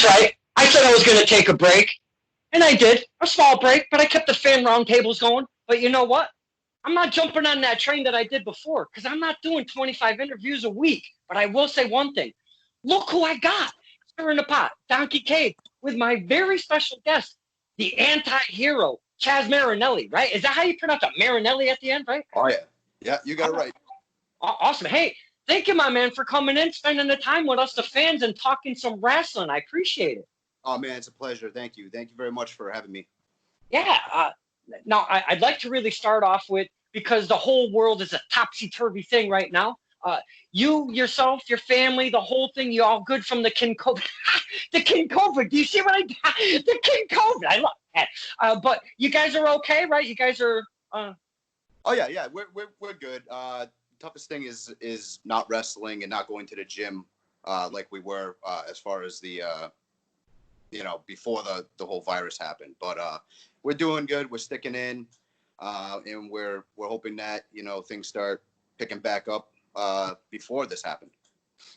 That's right. I said I was going to take a break, and I did. A small break, but I kept the fan roundtables going. But you know what? I'm not jumping on that train that I did before because I'm not doing 25 interviews a week. But I will say one thing. Look who I got. Stir in the pot. Kincaid with my very special guest, the anti-hero, Chaz Marinelli, right? Is that how you pronounce it? Marinelli at the end, right? Oh, yeah. Yeah, you got it right. Awesome. Hey, thank you, my man, for coming in, spending the time with us, the fans, and talking some wrestling. I appreciate it. Oh, man, it's a pleasure. Thank you. Thank you very much for having me. Yeah. Now, I'd like to really start off with, because the whole world is a topsy-turvy thing right now. You, yourself, your family, the whole thing, you all good from the Kincaid. The Kincaid. Do you see what I got? The Kincaid. I love that. But you guys are okay, right? You guys are... Oh, yeah. We're good. Toughest thing is not wrestling and not going to the gym like we were as far as the before the whole virus happened. But we're doing good. We're sticking in, and we're hoping that things start picking back up before this happened.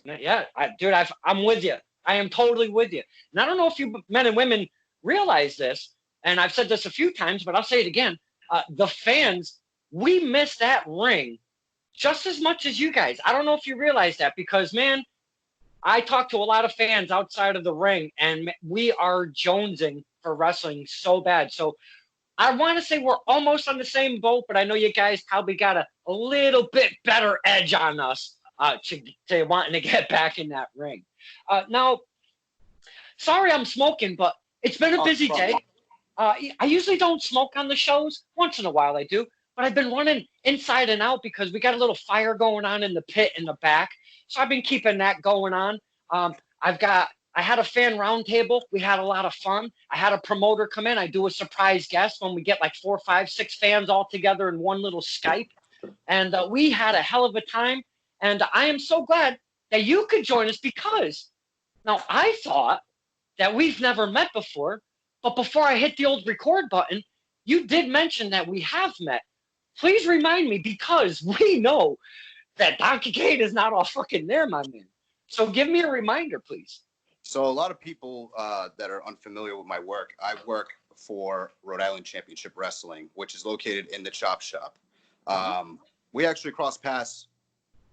Yeah, dude, I'm with you. I am totally with you. And I don't know if you men and women realize this, and I've said this a few times, but I'll say it again. The fans, we miss that ring just as much as you guys. I don't know if you realize that because, man, I talk to a lot of fans outside of the ring, and we are jonesing for wrestling so bad. So I want to say we're almost on the same boat, but I know you guys probably got a little bit better edge on us to wanting to get back in that ring. Now, sorry I'm smoking, but it's been a busy day. I usually don't smoke on the shows. Once in a while I do. But I've been running inside and out because we got a little fire going on in the pit in the back. So I've been keeping that going on. I had a fan roundtable. We had a lot of fun. I had a promoter come in. I do a surprise guest when we get like 4, 5, 6 fans all together in one little Skype. And we had a hell of a time. And I am so glad that you could join us because now I thought that we've never met before. But before I hit the old record button, you did mention that we have met. Please remind me because we know that Don Kincaid is not all fucking there, my man. So give me a reminder, please. So a lot of people that are unfamiliar with my work, I work for Rhode Island Championship Wrestling, which is located in the Chop Shop. We actually crossed paths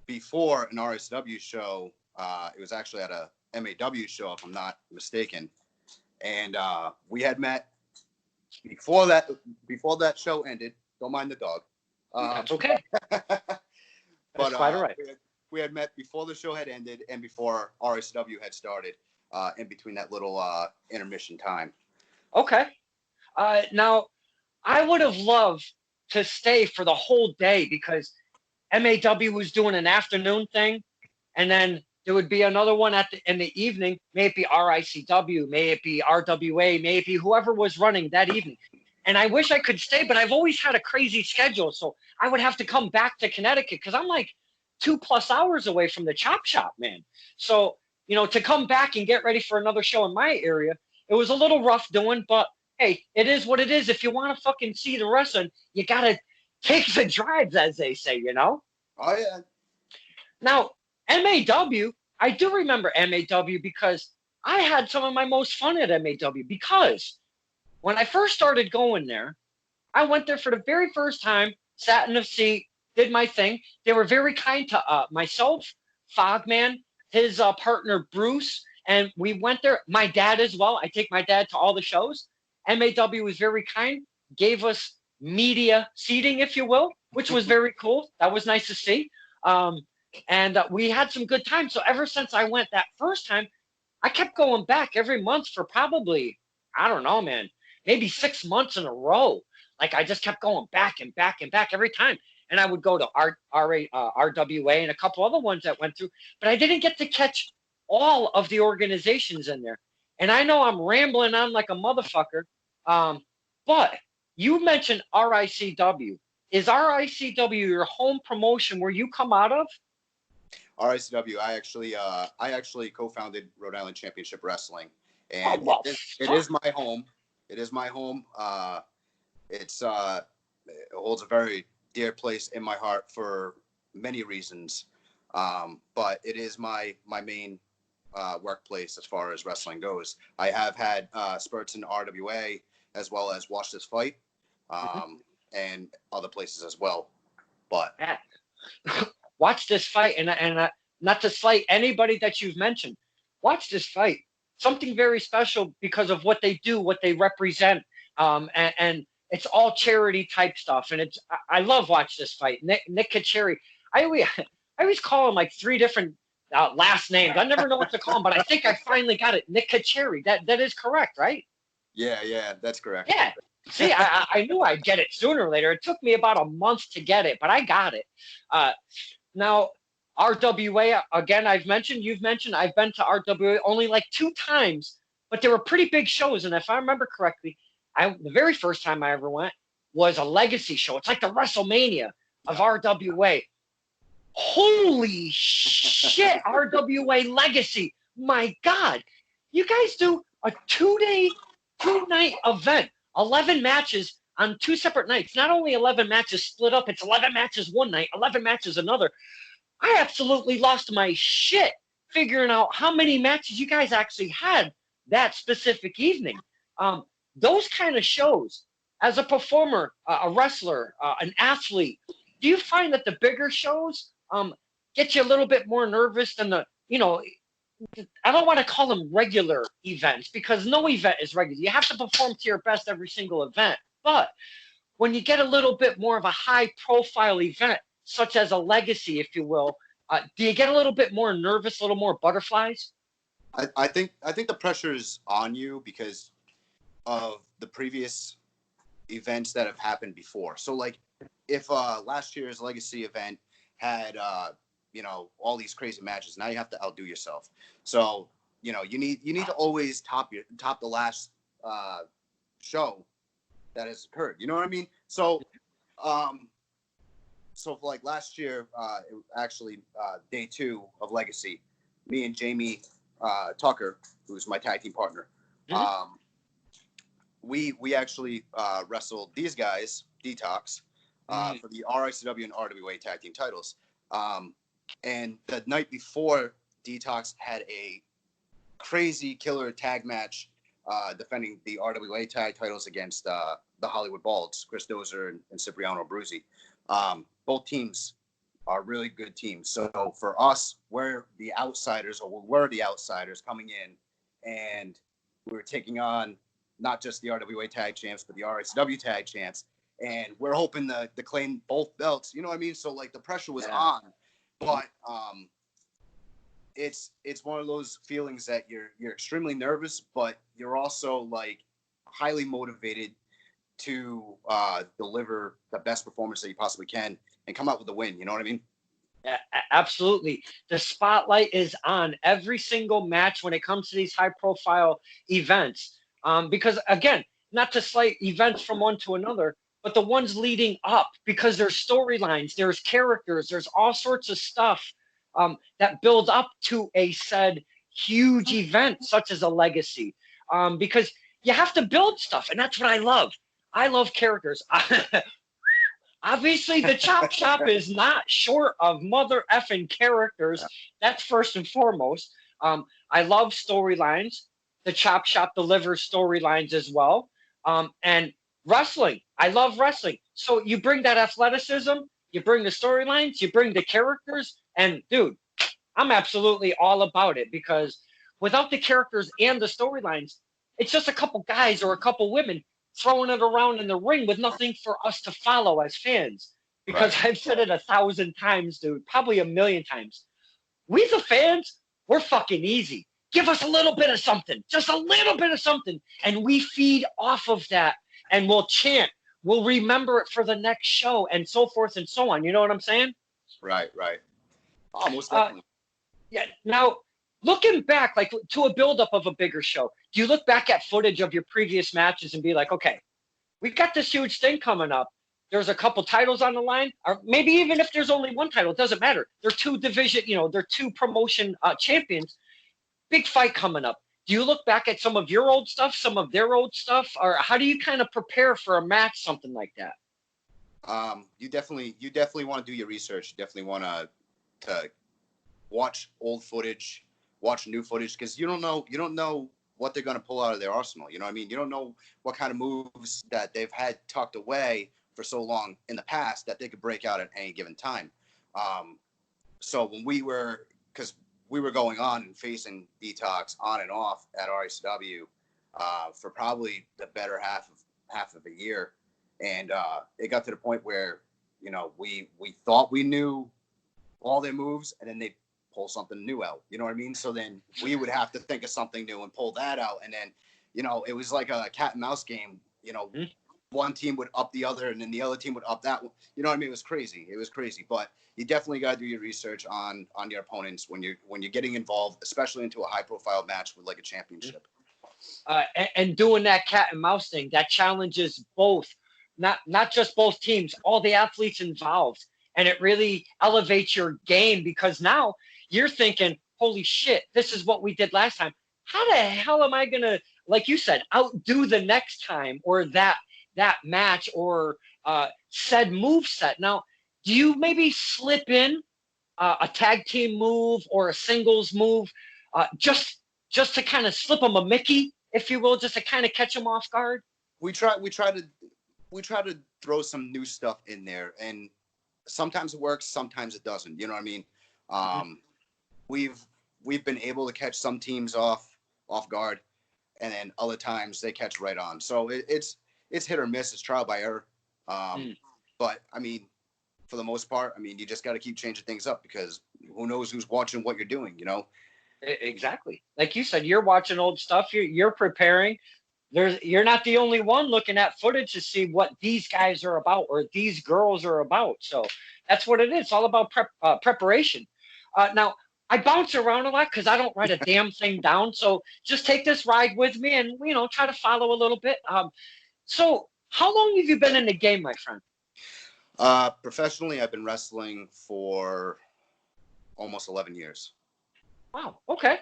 before an RSW show. It was actually at a MAW show, if I'm not mistaken. And we had met before that show ended. Don't mind the dog. That's okay. But That's quite all right. We had met before the show had ended and before RSW had started, in between that little intermission time. Okay. Now, I would have loved to stay for the whole day because MAW was doing an afternoon thing, and then there would be another one in the evening. May it be RICW, may it be RWA, may it be whoever was running that evening. And I wish I could stay, but I've always had a crazy schedule. So I would have to come back to Connecticut because I'm like 2+ hours away from the Chop Shop, man. So, to come back and get ready for another show in my area, it was a little rough doing, but hey, it is what it is. If you want to fucking see the wrestling, you got to take the drives, as they say, Oh, yeah. Now, MAW, I do remember MAW because I had some of my most fun at MAW because when I first started going there, I went there for the very first time, sat in a seat, did my thing. They were very kind to myself, Fogman, his partner, Bruce, and we went there. My dad as well. I take my dad to all the shows. MAW was very kind, gave us media seating, if you will, which was very cool. That was nice to see. And we had some good time. So ever since I went that first time, I kept going back every month for probably, I don't know, man, maybe 6 months in a row. Like I just kept going back and back and back every time. And I would go to RWA and a couple other ones that went through, but I didn't get to catch all of the organizations in there. And I know I'm rambling on like a motherfucker, but you mentioned RICW. Is RICW your home promotion where you come out of? RICW, I actually co-founded Rhode Island Championship Wrestling, and it is my home. It is my home. It holds a very dear place in my heart for many reasons, but it is my main workplace as far as wrestling goes. I have had spurts in RWA as well as Watch This Fight, and other places as well. But Yeah. Watch This Fight, and not to slight anybody that you've mentioned. Watch This Fight. Something very special because of what they do, what they represent, and it's all charity type stuff. And I love Watch This Fight. Nick Kacheri. I always call him like 3 different last names. I never know what to call him, but I think I finally got it. Nick Kacheri. That is correct, right? Yeah, that's correct. Yeah. See, I knew I'd get it sooner or later. It took me about a month to get it, but I got it. Now, RWA, again, you've mentioned, I've been to RWA only like 2 times, but they were pretty big shows. And if I remember correctly, the very first time I ever went was a legacy show. It's like the WrestleMania of RWA. Holy shit, RWA Legacy. My God. You guys do a 2-night event, 11 matches on 2 separate nights. Not only 11 matches split up, it's 11 matches one night, 11 matches another. I absolutely lost my shit figuring out how many matches you guys actually had that specific evening. Those kind of shows, as a performer, a wrestler, an athlete, do you find that the bigger shows get you a little bit more nervous than the, I don't want to call them regular events because no event is regular. You have to perform to your best every single event. But when you get a little bit more of a high profile event, such as a legacy, if you will, do you get a little bit more nervous, a little more butterflies? I think the pressure is on you because of the previous events that have happened before. So like if last year's legacy event had all these crazy matches, now you have to outdo yourself. So you need to always top the last show that has occurred. You know what I mean? So so for like last year, actually day 2 of Legacy, me and Jamie Tucker, who's my tag team partner, we actually wrestled these guys, Detox, for the RICW and RWA tag team titles. And the night before, Detox had a crazy killer tag match defending the RWA tag titles against the Hollywood Balds, Chris Dozer and Cipriano Abruzzi. Both teams are really good teams. So for us, we're the outsiders coming in, and we were taking on not just the RWA tag champs, but the RSW tag champs. And we're hoping to claim both belts. You know what I mean? So like the pressure was on, but it's one of those feelings that you're extremely nervous, but you're also like highly motivated to deliver the best performance that you possibly can and come out with a win. You know what I mean? Yeah, absolutely. The spotlight is on every single match when it comes to these high-profile events. Because, again, not to slight events from one to another, but the ones leading up, because there's storylines, there's characters, there's all sorts of stuff that builds up to a said huge event, such as a legacy. Because you have to build stuff, and that's what I love. I love characters. Obviously, the Chop Shop is not short of mother effing characters. That's first and foremost. I love storylines. The Chop Shop delivers storylines as well. And wrestling. I love wrestling. So you bring that athleticism, you bring the storylines, you bring the characters, and dude, I'm absolutely all about it because without the characters and the storylines, it's just a couple guys or a couple women throwing it around in the ring with nothing for us to follow as fans. Because I've said it 1,000 times, dude, probably 1,000,000 times. We the fans, we're fucking easy. Give us a little bit of something, just a little bit of something, and we feed off of that, and we'll chant. We'll remember it for the next show, and so forth and so on. You know what I'm saying? Right. Oh, most definitely. Yeah. Now, looking back, like to a buildup of a bigger show, do you look back at footage of your previous matches and be like, okay, we got this huge thing coming up. There's a couple titles on the line, or maybe even if there's only one title, it doesn't matter. They're 2 division, they're 2 promotion champions. Big fight coming up. Do you look back at some of your old stuff, some of their old stuff, or how do you kind of prepare for a match, something like that? You definitely want to do your research. You definitely want to watch old footage, watch new footage, because you don't know what they're going to pull out of their arsenal. You know what I mean? You don't know what kind of moves that they've had tucked away for so long in the past that they could break out at any given time. So when because we were going on and facing Detox on and off at RSW for probably the better half of a year, and it got to the point where, you know, we thought we knew all their moves, and then they pull something new out. You know what I mean? So then we would have to think of something new and pull that out, and then, you know, it was like a cat and mouse game. You know, one team would up the other, and then the other team would up that one. You know what I mean? It was crazy. But you definitely got to do your research on your opponents when you're getting involved, especially into a high profile match with like a championship. And doing that cat and mouse thing, that challenges both, not just both teams, all the athletes involved. And it really elevates your game, because now you're thinking, holy shit, this is what we did last time. How the hell am I going to, like you said, outdo the next time, or that match, or said move set? Now, do you maybe slip in a tag team move or a singles move just to kind of slip them a Mickey, if you will, just to kind of catch them off guard? We try to throw some new stuff in there, and sometimes it works, sometimes it doesn't. You know what I mean? We've been able to catch some teams off guard, and then other times they catch right on. So it's hit or miss. It's trial by error. But I mean, for the most part, I mean, you just got to keep changing things up, because who knows who's watching what you're doing, you know? Exactly. Like you said, you're watching old stuff. You're preparing. You're not the only one looking at footage to see what these guys are about, or these girls are about. So that's what it is. It's all about preparation. Now, I bounce around a lot because I don't write a damn thing down. So just take this ride with me and, you know, try to follow a little bit. So how long have you been in the game, my friend? Professionally, I've been wrestling for almost 11 years. Wow. Okay.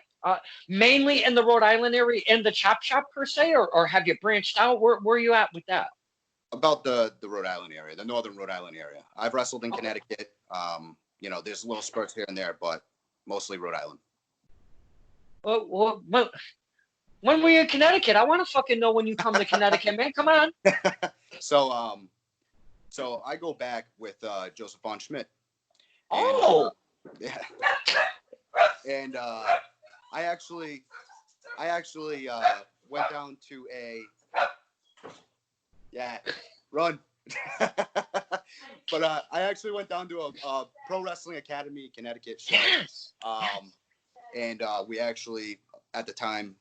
Mainly in the Rhode Island area, in the chop shop per se, or have you branched out? Where are you at with that? About the Rhode Island area, the northern Rhode Island area. I've wrestled in Connecticut. You know, there's little spurts here and there, but mostly Rhode Island. Well, when were you in Connecticut? I want to fucking know when you come to Connecticut, man. Come on. So I go back with Joseph von Schmidt. And, yeah. And I actually went down to run. But I actually went down to a Pro Wrestling Academy in Connecticut show. Yes. And we actually, at the time,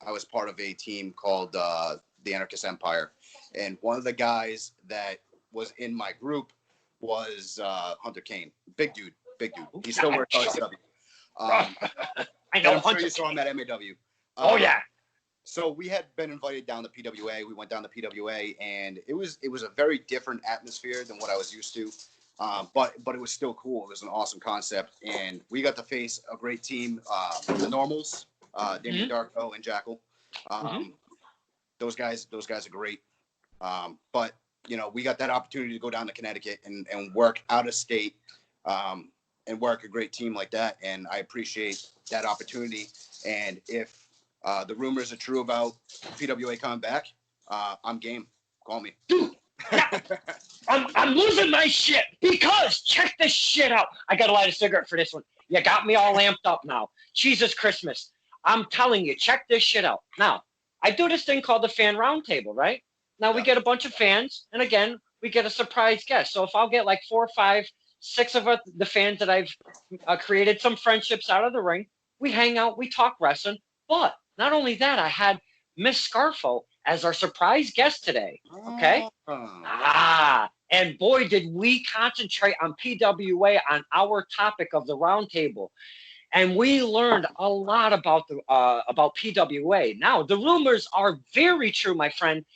I was part of a team called the Anarchist Empire. And one of the guys that was in my group was Hunter Kane. Big dude. He still works at RSW. I know. I'm sure you saw him at MAW. Oh yeah. So we had been invited down to PWA. We went down to PWA, and it was a very different atmosphere than what I was used to. But it was still cool. It was an awesome concept, and we got to face a great team. The Normals, Damien Darko and Jackal. Those guys are great. But you know, we got that opportunity to go down to Connecticut and work out of state. And work a great team like that, and I appreciate that opportunity. And if the rumors are true about PWA coming back, I'm game. Call me. Dude, I'm losing my shit, because check this shit out. I gotta light a cigarette for this one. You got me all amped up now. Jesus Christmas. I'm telling you, check this shit out. Now, I do this thing called the Fan Roundtable, right? Now we get a bunch of fans, and again, we get a surprise guest. So if I'll get like 4, 5, 6 of the fans that I've created some friendships out of the ring, we hang out, we talk wrestling. But not only that, I had Miss Scarfo as our surprise guest today. Okay. And boy, did we concentrate on PWA, on our topic of the roundtable. And we learned a lot about PWA. Now, the rumors are very true, my friend,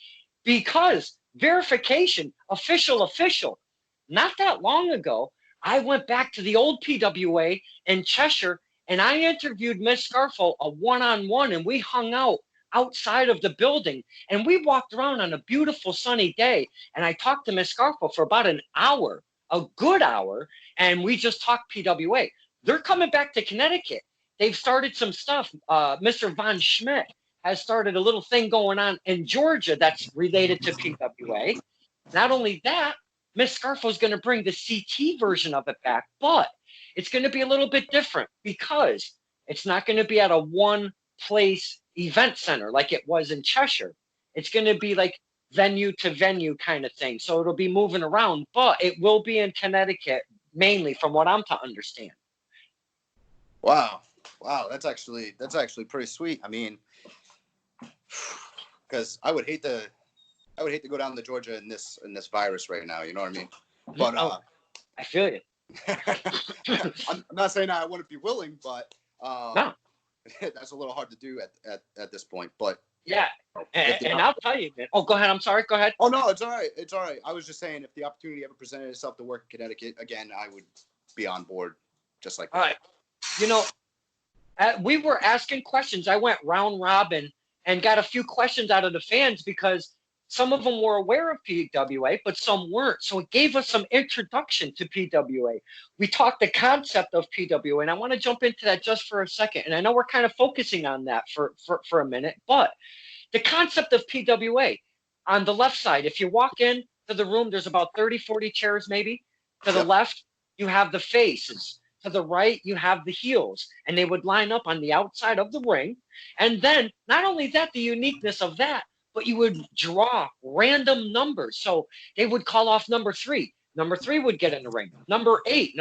because verification, official. Not that long ago, I went back to the old PWA in Cheshire, and I interviewed Miss Scarfo a one-on-one, and we hung out outside of the building, and we walked around on a beautiful sunny day, and I talked to Miss Scarfo for about an hour, a good hour, and we just talked PWA. They're coming back to Connecticut, they've started some stuff. Mr. Von Schmidt has started a little thing going on in Georgia that's related to PWA. Not only that, Miss Scarfo's going to bring the CT version of it back, but it's going to be a little bit different because it's not going to be at a one place event center like it was in Cheshire. It's going to be like venue to venue kind of thing. So it'll be moving around, but it will be in Connecticut mainly from what I'm to understand. Wow. That's actually pretty sweet. I mean, because I would hate to go down to Georgia in this virus right now. You know what I mean? But I feel you. I'm not saying I wouldn't be willing, but No. that's a little hard to do at this point. But yeah, and I'll tell you, man. Oh, go ahead. I'm sorry. Go ahead. Oh no, it's all right. It's all right. I was just saying, if the opportunity ever presented itself to work in Connecticut again, I would be on board, just like that. All right. You know, we were asking questions. I went round robin and got a few questions out of the fans because some of them were aware of PWA, but some weren't. So it gave us some introduction to PWA. We talked the concept of PWA, and I want to jump into that just for a second. And I know we're kind of focusing on that for a minute, but the concept of PWA on the left side, if you walk in to the room, there's about 30, 40 chairs maybe. To the left, you have the faces. To the right, you have the heels, and they would line up on the outside of the ring. And then not only that, the uniqueness of that, but you would draw random numbers. So they would call off number 3. Number 3 would get in the ring. Number 8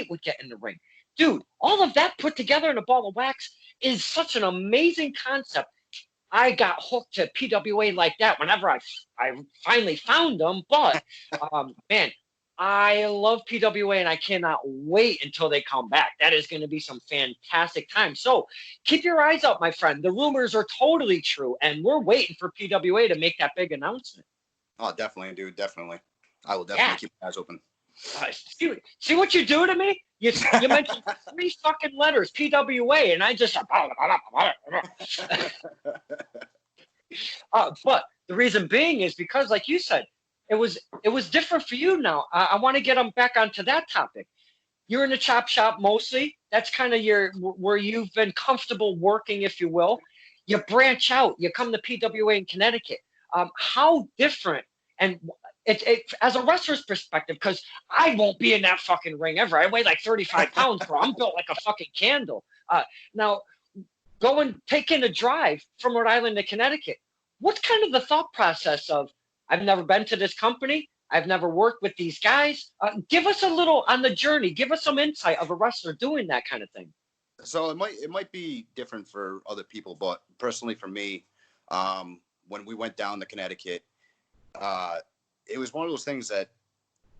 would get in the ring. Dude, all of that put together in a ball of wax is such an amazing concept. I got hooked to PWA like that whenever I finally found them. But, man, I love PWA, and I cannot wait until they come back. That is going to be some fantastic time. So keep your eyes out, my friend. The rumors are totally true, and we're waiting for PWA to make that big announcement. Oh, definitely, dude. Definitely. I will definitely keep my eyes open. See what you do to me? You mentioned 3 fucking letters, PWA, and I just... but the reason being is because, like you said, it was different for you now. I want to get them back onto that topic. You're in the chop shop mostly. That's kind of where you've been comfortable working, if you will. You branch out. You come to PWA in Connecticut. How different, and it as a wrestler's perspective, because I won't be in that fucking ring ever. I weigh like 35 pounds, bro. I'm built like a fucking candle. Now, taking a drive from Rhode Island to Connecticut, what's kind of the thought process of, I've never been to this company. I've never worked with these guys. Give us a little on the journey. Give us some insight of a wrestler doing that kind of thing. So it might be different for other people, but personally for me, when we went down to Connecticut, it was one of those things that,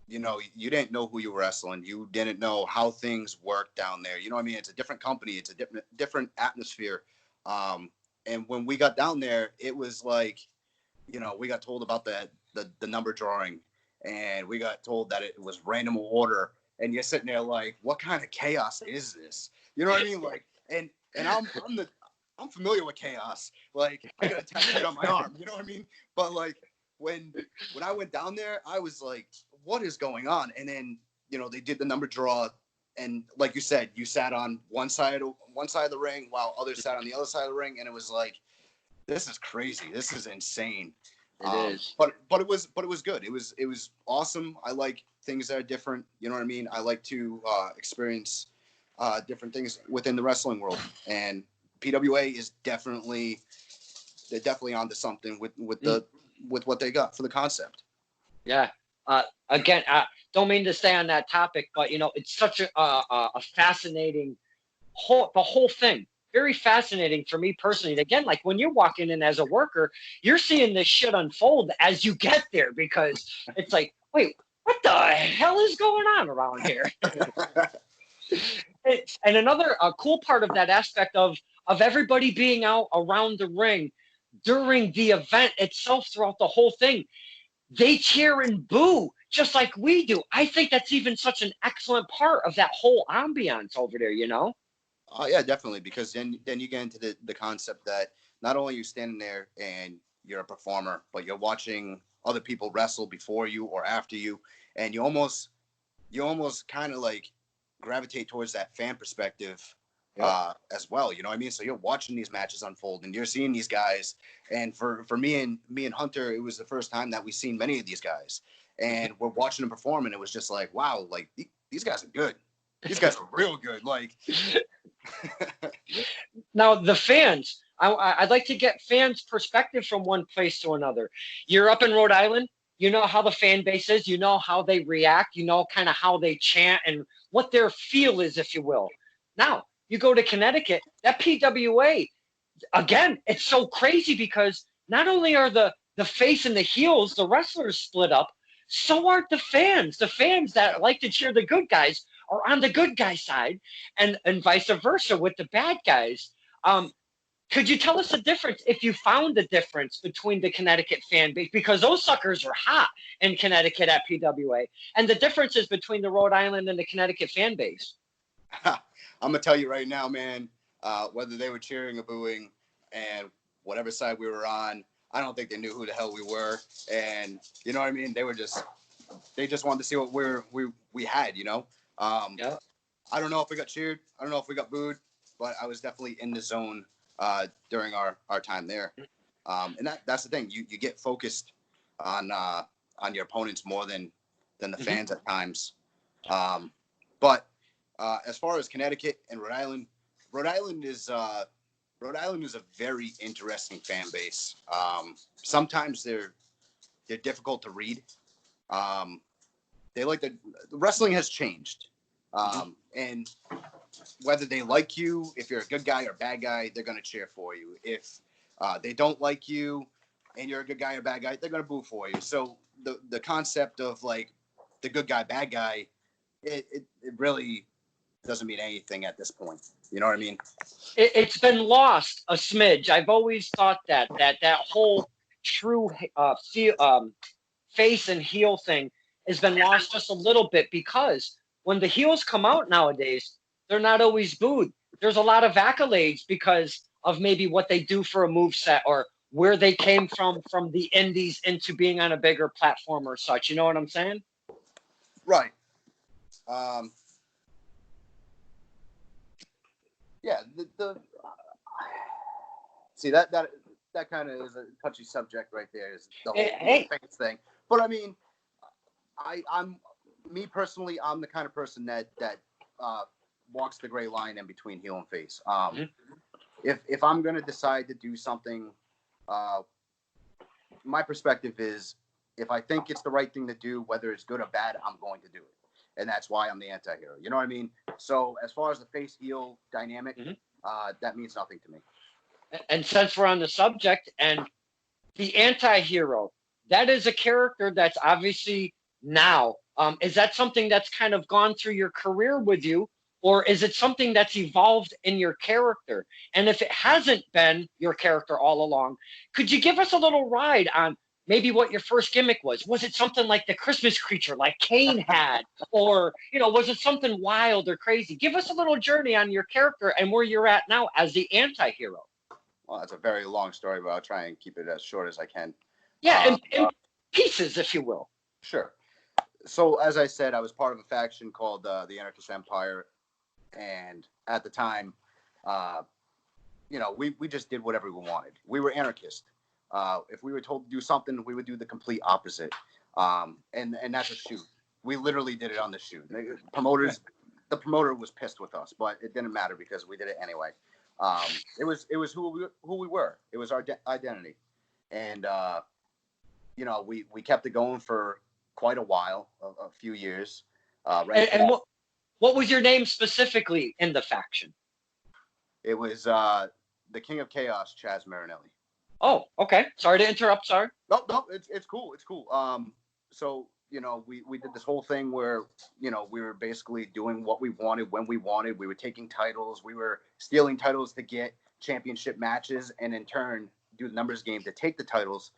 you know, you didn't know who you were wrestling. You didn't know how things work down there. You know what I mean? It's a different company. It's a different atmosphere. And when we got down there, it was like, you know, we got told about the number drawing, and we got told that it was random order, and you're sitting there like, what kind of chaos is this? You know what I mean? Like, and I'm familiar with chaos. Like, I got a tattoo on my arm. You know what I mean? But like when I went down there, I was like, what is going on? And then, you know, they did the number draw, and like you said, you sat on one side of the ring while others sat on the other side of the ring, and it was like, this is crazy. This is insane. It is. But it was good. It was awesome. I like things that are different. You know what I mean? I like to experience different things within the wrestling world. And PWA is definitely onto something with what they got for the concept. Yeah. Again, don't mean to stay on that topic, but you know, it's such a fascinating the whole thing. Very fascinating for me personally. Again, like when you're walking in as a worker, you're seeing this shit unfold as you get there, because it's like, wait, what the hell is going on around here? And another cool part of that aspect of everybody being out around the ring during the event itself, throughout the whole thing, they cheer and boo just like we do. I think that's even such an excellent part of that whole ambiance over there, you know? Yeah, definitely, because then you get into the concept that not only are you standing there and you're a performer, but you're watching other people wrestle before you or after you, and you almost kind of like gravitate towards that fan perspective as well. You know what I mean? So you're watching these matches unfold, and you're seeing these guys. And for me and Hunter, it was the first time that we've seen many of these guys, and we're watching them perform, and it was just like, wow, like these guys are good. These guys are real good. Like, now the fans, I'd like to get fans' perspective from one place to another. You're up in Rhode Island. You know how the fan base is. You know how they react. You know kind of how they chant and what their feel is, if you will. Now you go to Connecticut. That PWA, again, it's so crazy because not only are the face and the heels, the wrestlers split up, so are the fans. The fans that like to cheer the good guys are on the good guy side, and vice versa with the bad guys. Could you tell us the difference, if you found the difference between the Connecticut fan base, because those suckers are hot in Connecticut at PWA, and the differences between the Rhode Island and the Connecticut fan base? I'm gonna tell you right now, man. Whether they were cheering or booing, and whatever side we were on, I don't think they knew who the hell we were. And you know what I mean? They just wanted to see what we had. You know. Yeah. I don't know if we got cheered. I don't know if we got booed, but I was definitely in the zone during our time there. And that's the thing. You get focused on your opponents more than the fans at times. But as far as Connecticut and Rhode Island is a very interesting fan base. Sometimes they're difficult to read. They like the wrestling has changed, and whether they like you, if you're a good guy or bad guy, they're gonna cheer for you. If they don't like you and you're a good guy or bad guy, they're gonna boo for you. So the concept of like the good guy, bad guy, it really doesn't mean anything at this point. You know what I mean? It's been lost a smidge. I've always thought that whole true face and heel thing has been lost just a little bit, because when the heels come out nowadays, they're not always booed. There's a lot of accolades because of maybe what they do for a move set, or where they came from the indies into being on a bigger platform or such. You know what I'm saying? Right. Yeah. See that kind of is a touchy subject right there. Is the whole face thing. But I mean, I'm me personally, I'm the kind of person that walks the gray line in between heel and face. If I'm gonna decide to do something, my perspective is, if I think it's the right thing to do, whether it's good or bad, I'm going to do it, and that's why I'm the anti-hero. You know what I mean? So as far as the face heel dynamic, that means nothing to me. And since we're on the subject, and the anti-hero, that is a character that's obviously now. Is that something that's kind of gone through your career with you, or is it something that's evolved in your character? And if it hasn't been your character all along, could you give us a little ride on maybe what your first gimmick was? Was it something like the Christmas creature like Kane had? Or, was it something wild or crazy? Give us a little journey on your character and where you're at now as the anti-hero. Well, that's a very long story, but I'll try and keep it as short as I can. Yeah, in pieces, if you will. Sure. So, as I said, I was part of a faction called the Anarchist Empire, and at the time, we just did whatever we wanted. We were anarchists. If we were told to do something, we would do the complete opposite. And that's a shoot. We literally did it on the shoot. The promoter was pissed with us, but it didn't matter because we did it anyway. It was who we were. It was our identity, and we kept it going for quite a while, a few years. Right. And what was your name specifically in the faction? It was the King of Chaos, Chaz Marinelli. Oh, okay. Sorry to interrupt. Sorry. No, it's cool. It's cool. So we did this whole thing where we were basically doing what we wanted when we wanted. We were taking titles. We were stealing titles to get championship matches, and in turn do the numbers game to take the titles.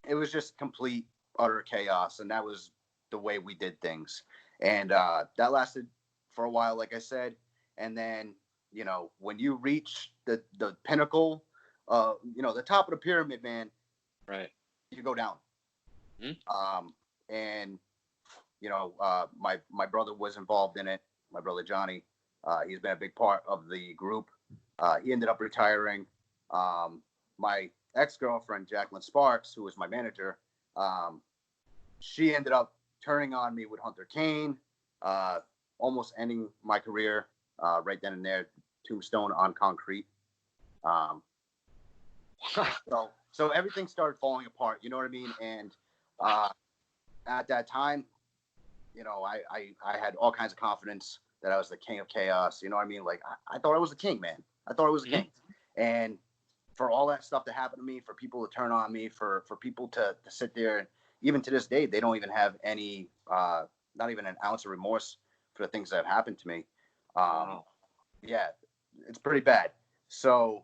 It was just complete utter chaos, and that was the way we did things. And that lasted for a while, like I said. And then when you reach the pinnacle, the top of the pyramid, man, right, you go down. And my brother was involved in it, my brother Johnny, He's been a big part of the group. He ended up retiring. My ex-girlfriend, Jacqueline Sparks, who was my manager, she ended up turning on me with Hunter Kane, almost ending my career right then and there, tombstone on concrete. So everything started falling apart, you know what I mean? And at that time, you know, I had all kinds of confidence that I was the king of chaos, you know what I mean? Like, I thought I was the king, man. I thought I was the king. And for all that stuff to happen to me, for people to turn on me, for people to sit there, and even to this day, they don't even have any, not even an ounce of remorse for the things that have happened to me. Wow. Yeah, it's pretty bad. So,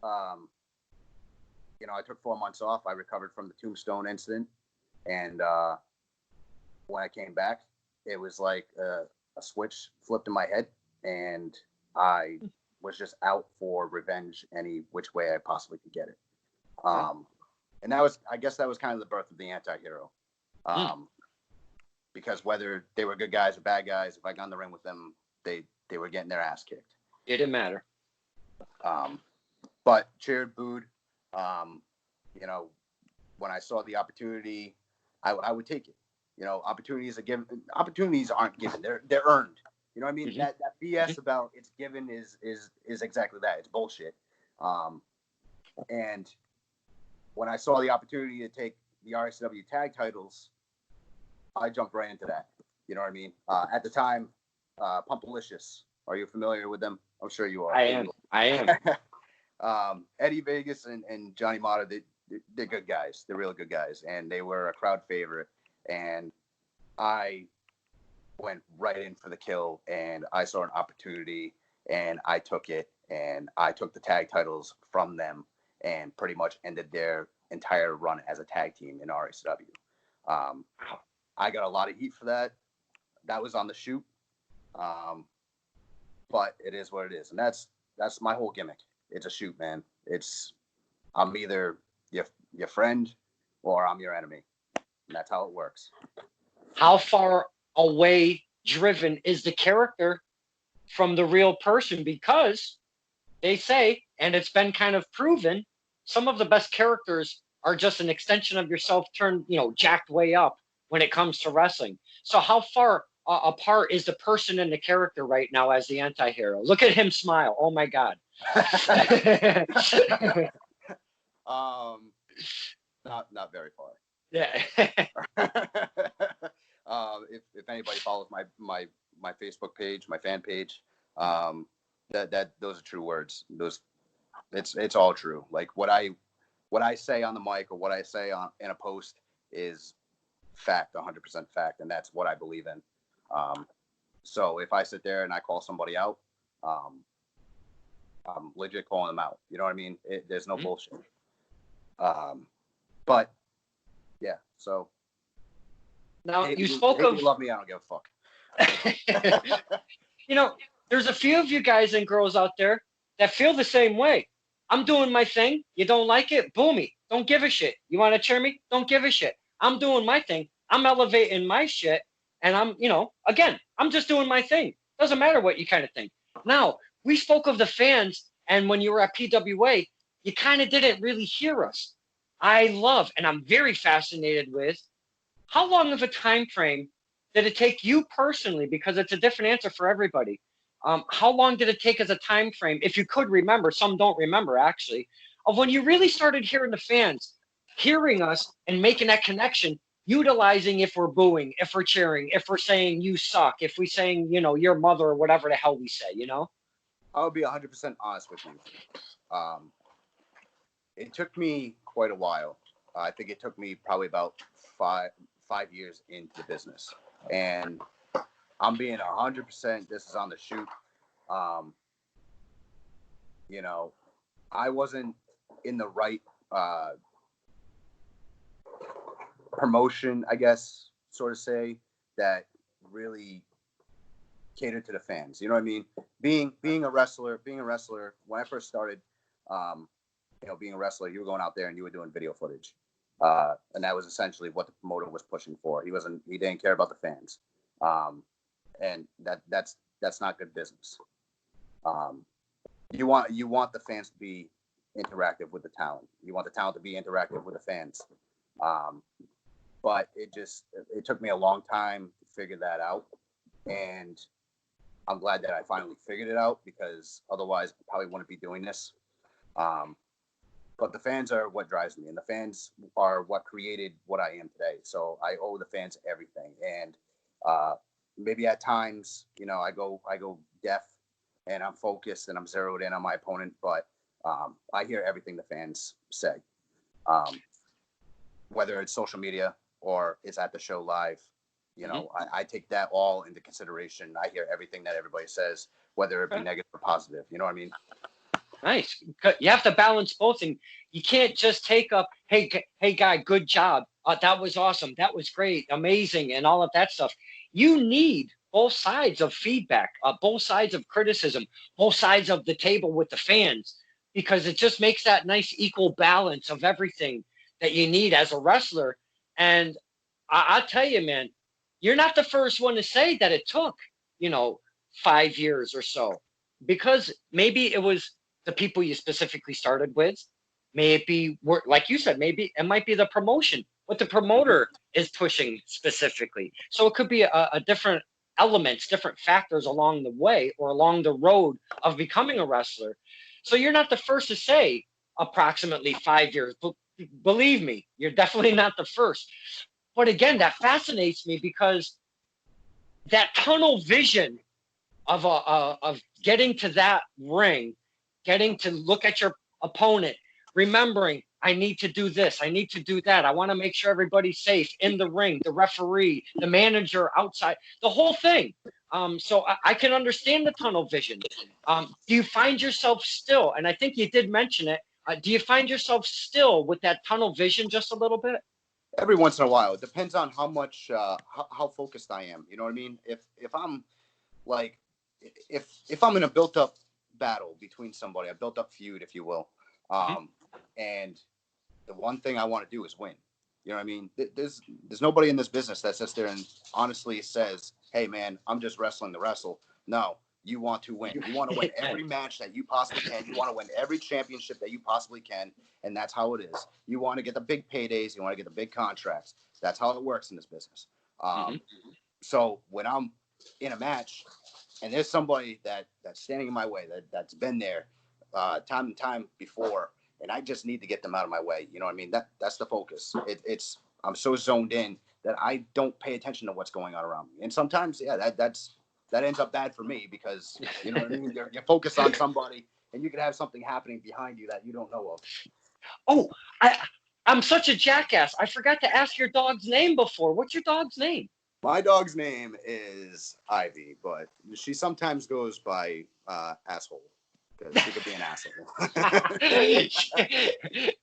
you know, I took 4 months off. I recovered from the tombstone incident. And when I came back, it was like a switch flipped in my head. And I was just out for revenge any which way I possibly could get it. And that was, I guess that was kind of the birth of the Anti-Hero. Because whether they were good guys or bad guys, if I got in the ring with them, they were getting their ass kicked. It didn't matter. But cheered, booed. You know, when I saw the opportunity, I would take it. You know, opportunities are given. Opportunities aren't given. They're earned. You know what I mean? That BS about it's given is exactly that. It's bullshit. And when I saw the opportunity to take the RSW tag titles, I jumped right into that. You know what I mean? At the time, Pumpalicious. Are you familiar with them? I'm sure you are. I am. Eddie Vegas and Johnny Mata, they're good guys. They're really good guys. And they were a crowd favorite. And I went right in for the kill. And I saw an opportunity. And I took it. And I took the tag titles from them. And pretty much ended their entire run as a tag team in RSW. I got a lot of heat for that. That was on the shoot. But it is what it is. And that's my whole gimmick. It's a shoot, man. I'm either your friend or I'm your enemy. And that's how it works. How far away driven is the character from the real person? Because they say, and it's been kind of proven, some of the best characters are just an extension of yourself turned, jacked way up when it comes to wrestling. So how far apart is the person and the character right now as the anti-hero? Look at him smile. Oh my God. Not very far. Yeah. If anybody follows my Facebook page, my fan page, that those are true words. It's all true. Like what I say on the mic or what I say in a post is fact, 100% fact, and that's what I believe in. So if I sit there and I call somebody out, I'm legit calling them out. You know what I mean? There's no bullshit. But yeah, so now you spoke of love me, I don't give a fuck. There's a few of you guys and girls out there that feel the same way. I'm doing my thing. You don't like it? Boo me. Don't give a shit. You want to cheer me? Don't give a shit. I'm doing my thing. I'm elevating my shit. And I'm just doing my thing. Doesn't matter what you kind of think. Now, we spoke of the fans, and when you were at PWA, you kind of didn't really hear us. I love, and I'm very fascinated with, how long of a time frame did it take you personally, because it's a different answer for everybody. How long did it take as a time frame, if you could remember, some don't remember actually, of when you really started hearing the fans, hearing us and making that connection, utilizing if we're booing, if we're cheering, if we're saying you suck, if we're saying, your mother or whatever the hell we say, I'll be 100% honest with you. It took me quite a while. I think it took me probably about five years into the business. And I'm being 100%, this is on the shoot. I wasn't in the right promotion, I guess, sort of say, that really catered to the fans. You know what I mean? Being a wrestler, when I first started, being a wrestler, you were going out there and you were doing video footage. And that was essentially what the promoter was pushing for. He didn't care about the fans. And that's that's not good business. You want the fans to be interactive with the talent. You want the talent to be interactive with the fans. But it took me a long time to figure that out, and I'm glad that I finally figured it out, because otherwise I probably wouldn't be doing this. But the fans are what drives me, and the fans are what created what I am today. So I owe the fans everything. And maybe at times, I go deaf, and I'm focused and I'm zeroed in on my opponent, but I hear everything the fans say, whether it's social media or it's at the show live. I take that all into consideration. I hear everything that everybody says, whether it be negative or positive. You know what I mean? Nice. You have to balance both, and you can't just take up, hey guy, good job. That was awesome. That was great. Amazing. And all of that stuff. You need both sides of feedback, both sides of criticism, both sides of the table with the fans, because it just makes that nice equal balance of everything that you need as a wrestler. And I'll tell you, man, you're not the first one to say that it took, 5 years or so, because maybe it was the people you specifically started with. Maybe, like you said, maybe it might be the promotion, what the promoter is pushing specifically. So it could be a different elements, different factors along the way or along the road of becoming a wrestler. So you're not the first to say approximately 5 years. Believe me, you're definitely not the first. But again, that fascinates me, because that tunnel vision of getting to that ring, getting to look at your opponent, remembering, I need to do this, I need to do that, I want to make sure everybody's safe in the ring, the referee, the manager outside, the whole thing. So I can understand the tunnel vision. Do you find yourself still, and I think you did mention it, do you find yourself still with that tunnel vision just a little bit? Every once in a while. It depends on how much, how focused I am. You know what I mean? If I'm like, if I'm in a built up battle between somebody, a built up feud, if you will, and the one thing I want to do is win. You know what I mean? There's nobody in this business that sits there and honestly says, "Hey, man, I'm just wrestling to wrestle." No, you want to win. You want to win every match that you possibly can. You want to win every championship that you possibly can, and that's how it is. You want to get the big paydays. You want to get the big contracts. That's how it works in this business. So when I'm in a match and there's somebody that's standing in my way, that's been there time and time before, and I just need to get them out of my way. You know what I mean? That's the focus. I'm so zoned in that I don't pay attention to what's going on around me. And sometimes, that ends up bad for me, because you know what I mean? You're focused on somebody, and you could have something happening behind you that you don't know of. Oh, I'm such a jackass. I forgot to ask your dog's name before. What's your dog's name? My dog's name is Ivy, but she sometimes goes by Asshole, because she could be an asshole.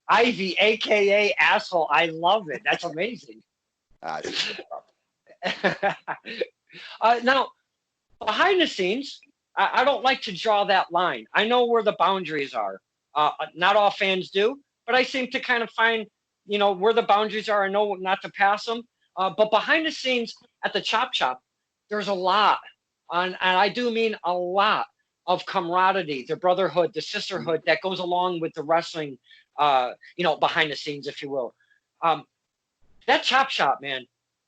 Ivy, aka Asshole. I love it. That's amazing. Now, behind the scenes, I don't like to draw that line. I know where the boundaries are. Not all fans do, but I seem to kind of find, where the boundaries are. I know not to pass them. But behind the scenes at the Chop Shop, there's a lot, and I do mean a lot of camaraderie, the brotherhood, the sisterhood that goes along with the wrestling, behind the scenes, if you will. That Chop Shop, man,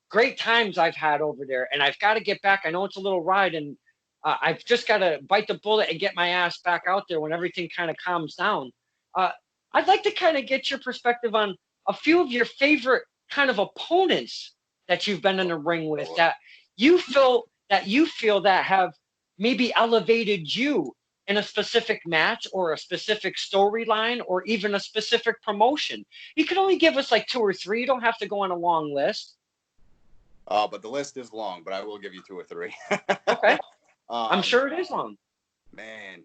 great times I've had over there, and I've got to get back. I know it's a little ride, and I've just got to bite the bullet and get my ass back out there when everything kind of calms down. I'd like to kind of get your perspective on a few of your favorite kind of opponents that you've been in the ring with, that you feel that have maybe elevated you in a specific match or a specific storyline or even a specific promotion. You can only give us like 2 or 3. You don't have to go on a long list. But the list is long, but I will give you 2 or 3. Okay. I'm sure it is long. Man.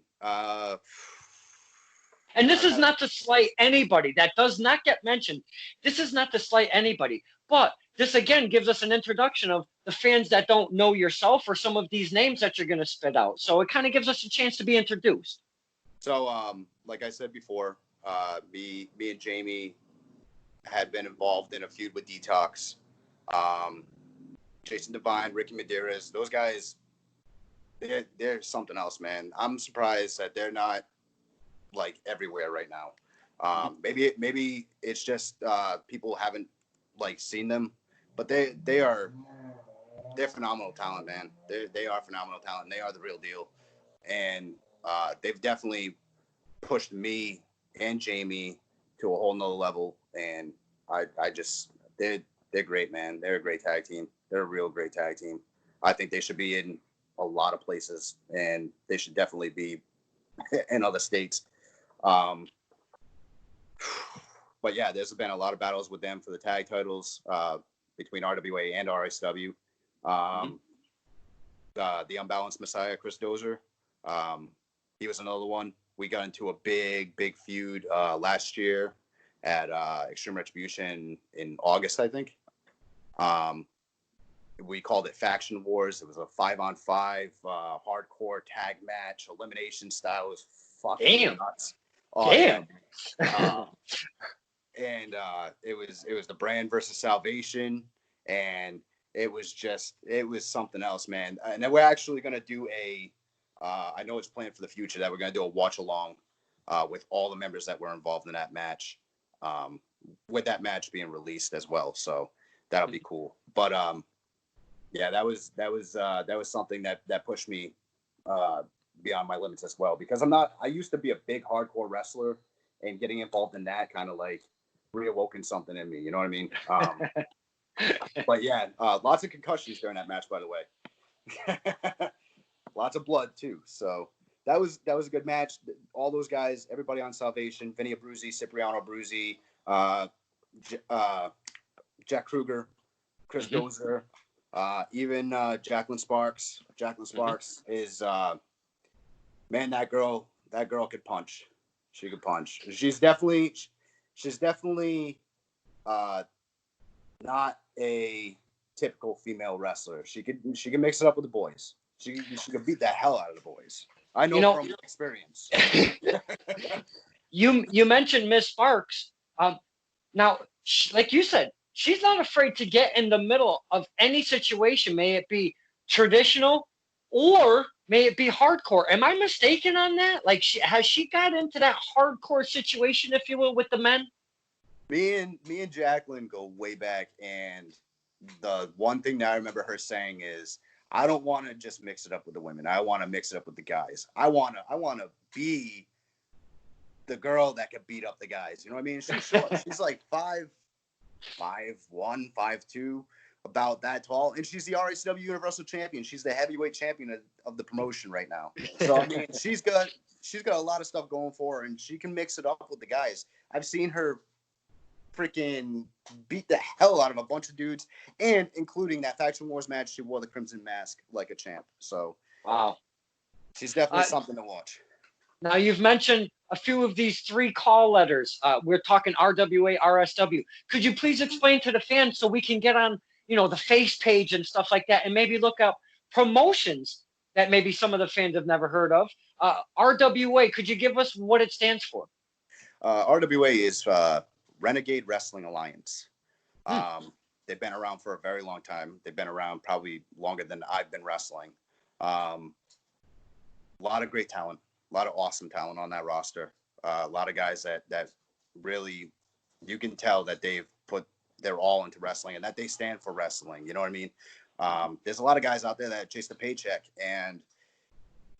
And this is not to slight anybody that does not get mentioned. This is not to slight anybody. But this, again, gives us an introduction of the fans that don't know yourself or some of these names that you're going to spit out. So it kind of gives us a chance to be introduced. So, like I said before, me and Jamie had been involved in a feud with Detox. Jason Devine, Ricky Medeiros, those guys they're something else, man. I'm surprised that they're not like everywhere right now. Maybe it's just people haven't like seen them, but they're phenomenal talent, man. They are phenomenal talent. They are the real deal, and they've definitely pushed me and Jamie to a whole nother level. And I just they're great, man. They're a great tag team. They're a real great tag team. I think they should be in a lot of places, and they should definitely be in other states. Um, but yeah, there's been a lot of battles with them for the tag titles between RWA and RSW. Um, the Unbalanced Messiah, Chris Dozer, he was another one. We got into a big feud last year at Extreme Retribution in August, I think. We called it Faction Wars. It was a 5-on-5 hardcore tag match, elimination style. It was fucking nuts. Oh, Damn. Yeah. And it was the Brand versus Salvation, and it was something else, man. And then we're actually gonna do I know it's planned for the future that we're gonna do a watch along with all the members that were involved in that match, with that match being released as well. So that'll be cool. But yeah, that was something that pushed me beyond my limits as well, because I used to be a big hardcore wrestler, and getting involved in that kind of like reawoken something in me. You know what I mean? But yeah, lots of concussions during that match, by the way. Lots of blood too. So that was a good match. All those guys, everybody on Salvation, Vinny Abruzzi, Cipriano Abruzzi, Jack Kruger, Chris Dozer, even Jacqueline Sparks. Jacqueline Sparks is man, that girl could punch. She could punch. She's definitely not a typical female wrestler. She could mix it up with the boys. She could beat the hell out of the boys. I know from experience. You mentioned Miss Sparks. Now, like you said, she's not afraid to get in the middle of any situation, may it be traditional or may it be hardcore. Am I mistaken on that? Like, has she got into that hardcore situation, if you will, with the men? Me and Jacqueline go way back, and the one thing that I remember her saying is, I don't want to just mix it up with the women. I want to mix it up with the guys. I want to be the girl that can beat up the guys. You know what I mean? She's short. She's like 5'1", 5'2", about that tall, and she's the RSW Universal Champion. She's the heavyweight champion of the promotion right now. So I mean, she's got a lot of stuff going for her, and she can mix it up with the guys. I've seen her freaking beat the hell out of a bunch of dudes, and including that Faction Wars match, she wore the Crimson Mask like a champ. So wow, she's definitely something to watch. Now, you've mentioned a few of these 3 call letters. We're talking RWA, RSW. Could you please explain to the fans so we can get on, the face page and stuff like that, and maybe look up promotions that maybe some of the fans have never heard of? RWA, could you give us what it stands for? RWA is Renegade Wrestling Alliance. They've been around for a very long time. They've been around probably longer than I've been wrestling. A lot of great talent, a lot of awesome talent on that roster. A lot of guys that really, you can tell that they've put their all into wrestling and that they stand for wrestling. You know what I mean? There's a lot of guys out there that chase the paycheck, and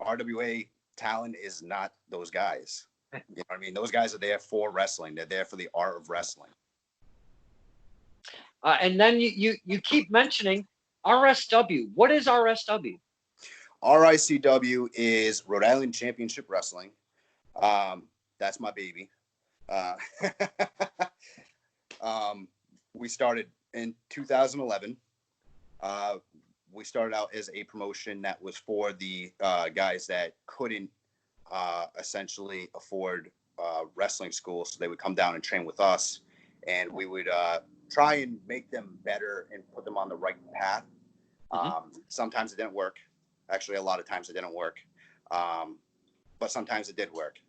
RWA talent is not those guys. You know what I mean? Those guys are there for wrestling. They're there for the art of wrestling. And then you keep mentioning RSW. What is RSW? RICW is Rhode Island Championship Wrestling. That's my baby. We started in 2011. We started out as a promotion that was for the guys that couldn't essentially afford wrestling school, so they would come down and train with us, and we would try and make them better and put them on the right path. Sometimes it didn't work. Actually, a lot of times it didn't work, but sometimes it did work.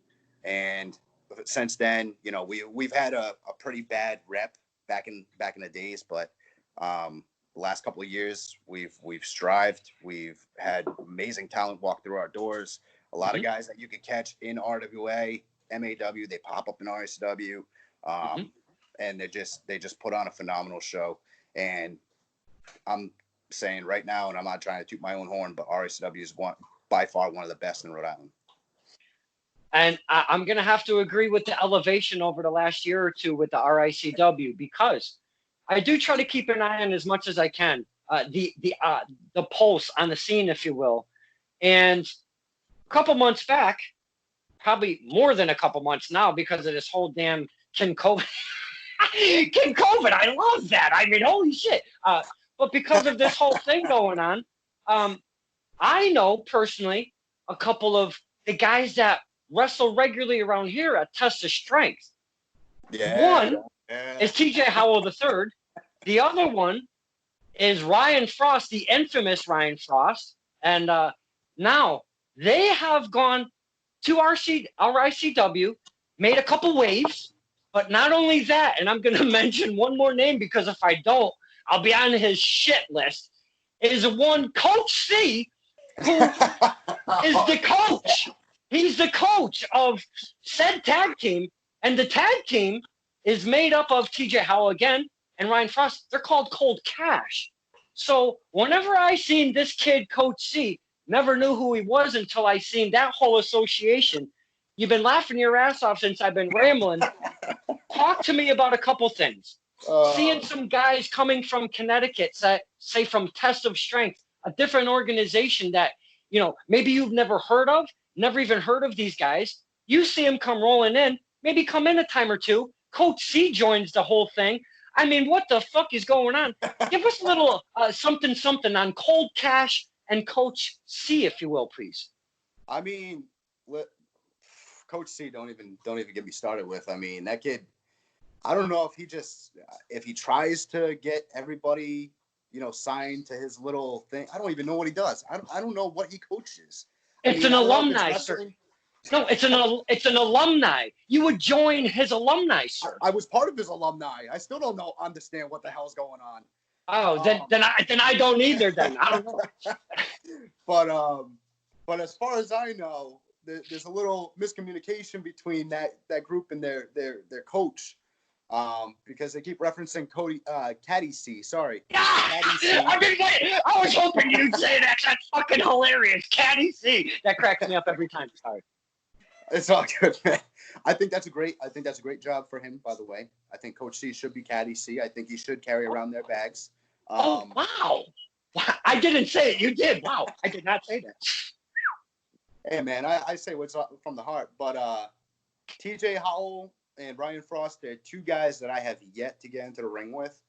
And since then, we've had a pretty bad rep back in the days, but the last couple of years, we've strived. We've had amazing talent walk through our doors. A lot of guys that you could catch in RWA, MAW, they pop up in RSW, and they just put on a phenomenal show. And I'm saying right now, and I'm not trying to toot my own horn, but RSW is by far one of the best in Rhode Island. And I'm going to have to agree with the elevation over the last year or two with the RICW, because I do try to keep an eye on as much as I can, the pulse on the scene, if you will. And a couple months back, probably more than a couple months now, because of this whole damn Kincaid. Kincaid, I love that. I mean, holy shit. But because of this whole thing going on, I know personally a couple of the guys that wrestle regularly around here at Test of Strength. One is TJ Howell III. The other one is Ryan Frost, the infamous Ryan Frost. And now they have gone to RICW, made a couple waves, but not only that, and I'm going to mention one more name, because if I don't, I'll be on his shit list, is one Coach C, who is the coach. He's the coach of said tag team, and the tag team is made up of TJ Howell again and Ryan Frost. They're called Cold Cash. So whenever I seen this kid, Coach C, never knew who he was until I seen that whole association. You've been laughing your ass off since I've been rambling. Talk to me about a couple things. Seeing some guys coming from Connecticut, say from Test of Strength, a different organization that, maybe you've never heard of, never even heard of these guys. You see them come rolling in, maybe come in a time or two. Coach C joins the whole thing. I mean, what the fuck is going on? Give us a little something on Cold Cash and Coach C, if you will, please. I mean, Coach C, don't even get me started with. I mean, that kid, I don't know if he tries to get everybody, signed to his little thing. I don't even know what he does. I don't know what he coaches. It's an alumni, sir. No, it's an alumni. You would join his alumni, sir. I was part of his alumni. I still don't understand what the hell's going on. Oh, then I don't either. Then I don't know. But as far as I know, there's a little miscommunication between that group and their coach, because they keep referencing Caddy C. Sorry, Caddy C. I was hoping you'd say that. That's fucking hilarious, Caddy C. That cracks me up every time. Sorry. It's all good, man. I think that's a great job for him, by the way. I think Coach C should be Caddy C. I think he should carry around their bags. Wow. I didn't say it. You did. Wow. I did not say that. Hey, man, I say what's from the heart. But TJ Howell and Ryan Frost, they're two guys that I have yet to get into the ring with.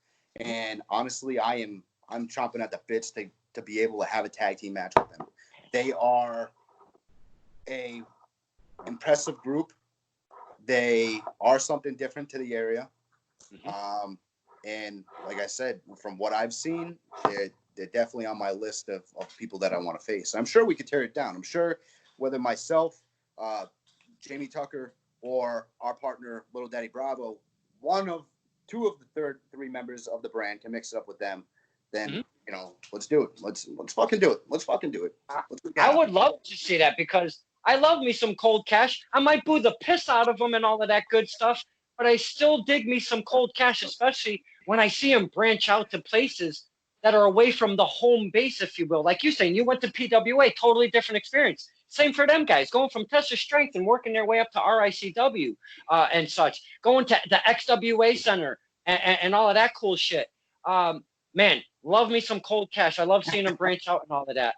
And honestly, I'm chomping at the bits to be able to have a tag team match with them. They are a impressive group. They are something different to the area. And like I said, from what I've seen, they're definitely on my list of people that I want to face. I'm sure we could tear it down. I'm sure whether myself, Jamie Tucker, or our partner, Little Daddy Bravo, two of the three members of the brand can mix it up with them, then, let's do it. Let's fucking do it. Let's fucking do it. I would love to see that, because I love me some Cold Cash. I might boo the piss out of them and all of that good stuff, but I still dig me some Cold Cash, especially when I see them branch out to places that are away from the home base, if you will. Like you saying, you went to PWA, totally different experience. Same for them guys, going from Test of Strength and working their way up to RICW and such, going to the XWA Center and all of that cool shit. Man, love me some Cold Cash. I love seeing them branch out and all of that.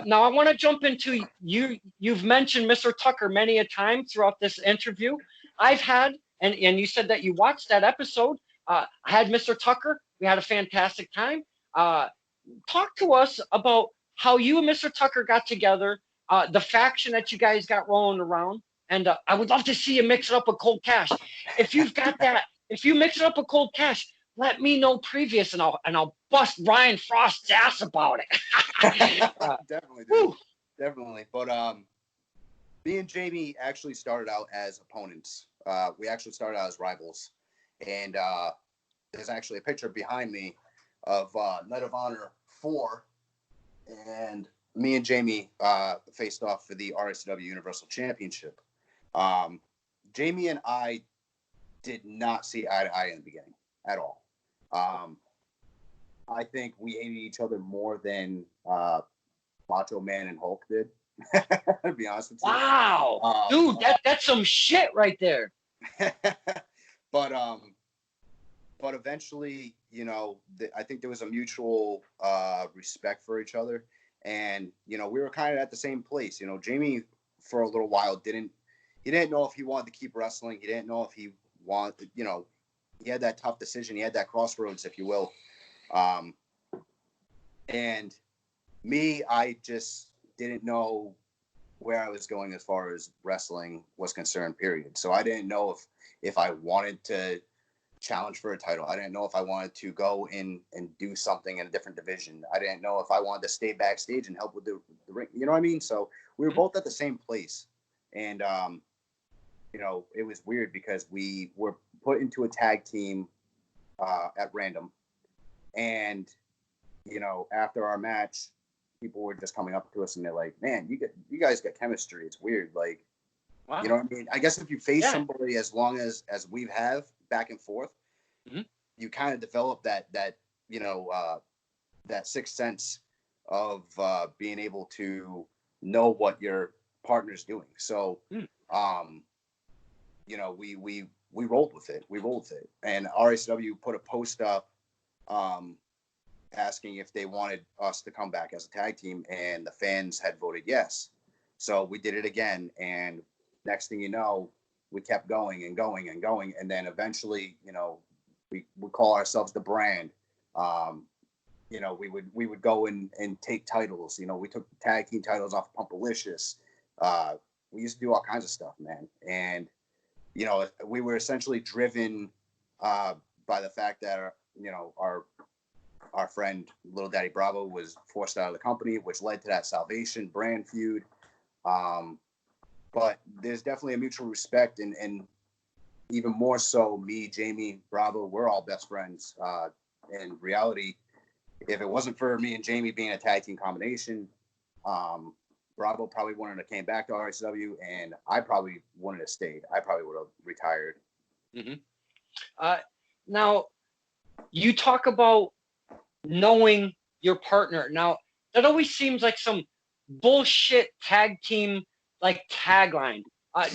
Now, I want to jump into you've mentioned Mr. Tucker many a time throughout this interview. I've had, and you said that you watched that episode. I had Mr. Tucker. We had a fantastic time. Talk to us about how you and Mr. Tucker got together, the faction that you guys got rolling around, and I would love to see you mix it up with Cold Cash. If you've got that, if you mix it up with Cold Cash, let me know previous, and I'll bust Ryan Frost's ass about it. Definitely, dude. Definitely. But me and Jamie actually started out as opponents. We actually started out as rivals, and there's actually a picture behind me of Night of Honor 4, and me and Jamie faced off for the RSW Universal Championship. Jamie and I did not see eye to eye in the beginning at all. I think we hated each other more than Macho Man and Hulk did. To be honest with you. Wow, dude, that's some shit right there. But eventually, you know, I think there was a mutual respect for each other, and you know, we were kind of at the same place. You know, Jamie for a little while didn't know if he wanted to keep wrestling. He didn't know if he wanted, you know, he had that tough decision. He had that crossroads, if you will. And me, I just didn't know where I was going as far as wrestling was concerned, period. So I didn't know if I wanted to challenge for a title. I didn't know if I wanted to go in and do something in a different division. I didn't know if I wanted to stay backstage and help with the ring. You know what I mean? So we were both at the same place. And, you know, it was weird because we were put into a tag team at random. And, you know, after our match, people were just coming up to us and they're like, man, you guys got chemistry. It's weird. Like, wow. You know what I mean? I guess if you face somebody as long as we have back and forth, you kind of develop that, you know, that sixth sense of being able to know what your partner's doing. So, you know, we rolled with it. We rolled with it. And RSW put a post up asking if they wanted us to come back as a tag team, and the fans had voted yes. So we did it again, and next thing you know, we kept going and going and going, and then eventually, you know, we call ourselves the Brand. You know, we would go and take titles. You know, we took tag team titles off of Pumpalicious. We used to do all kinds of stuff, man. And you know, we were essentially driven by the fact that you know, our friend Little Daddy Bravo was forced out of the company, which led to that Salvation brand feud. But there's definitely a mutual respect, and even more so, me, Jamie, Bravo, we're all best friends. In reality, if it wasn't for me and Jamie being a tag team combination, Bravo probably wouldn't have came back to RSW, and I probably wouldn't have stayed. I probably would have retired. Now, you talk about knowing your partner. Now, that always seems like some bullshit tag team like tagline.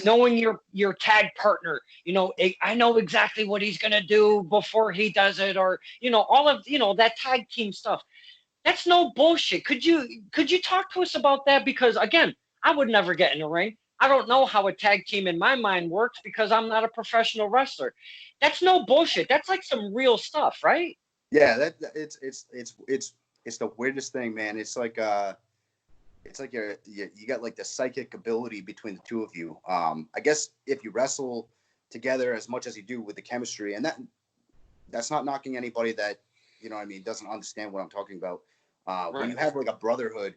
Knowing your tag partner, you know, I know exactly what he's gonna do before he does it, or you know, all of, you know, that tag team stuff. That's no bullshit. Could you talk to us about that? Because again, I would never get in the ring. I don't know how a tag team in my mind works because I'm not a professional wrestler. That's no bullshit. That's like some real stuff, right? Yeah, it's the weirdest thing, man. It's like you got like the psychic ability between the two of you. I guess if you wrestle together as much as you do with the chemistry, and that's not knocking anybody that, you know what I mean, doesn't understand what I'm talking about. Right. When you have like a brotherhood,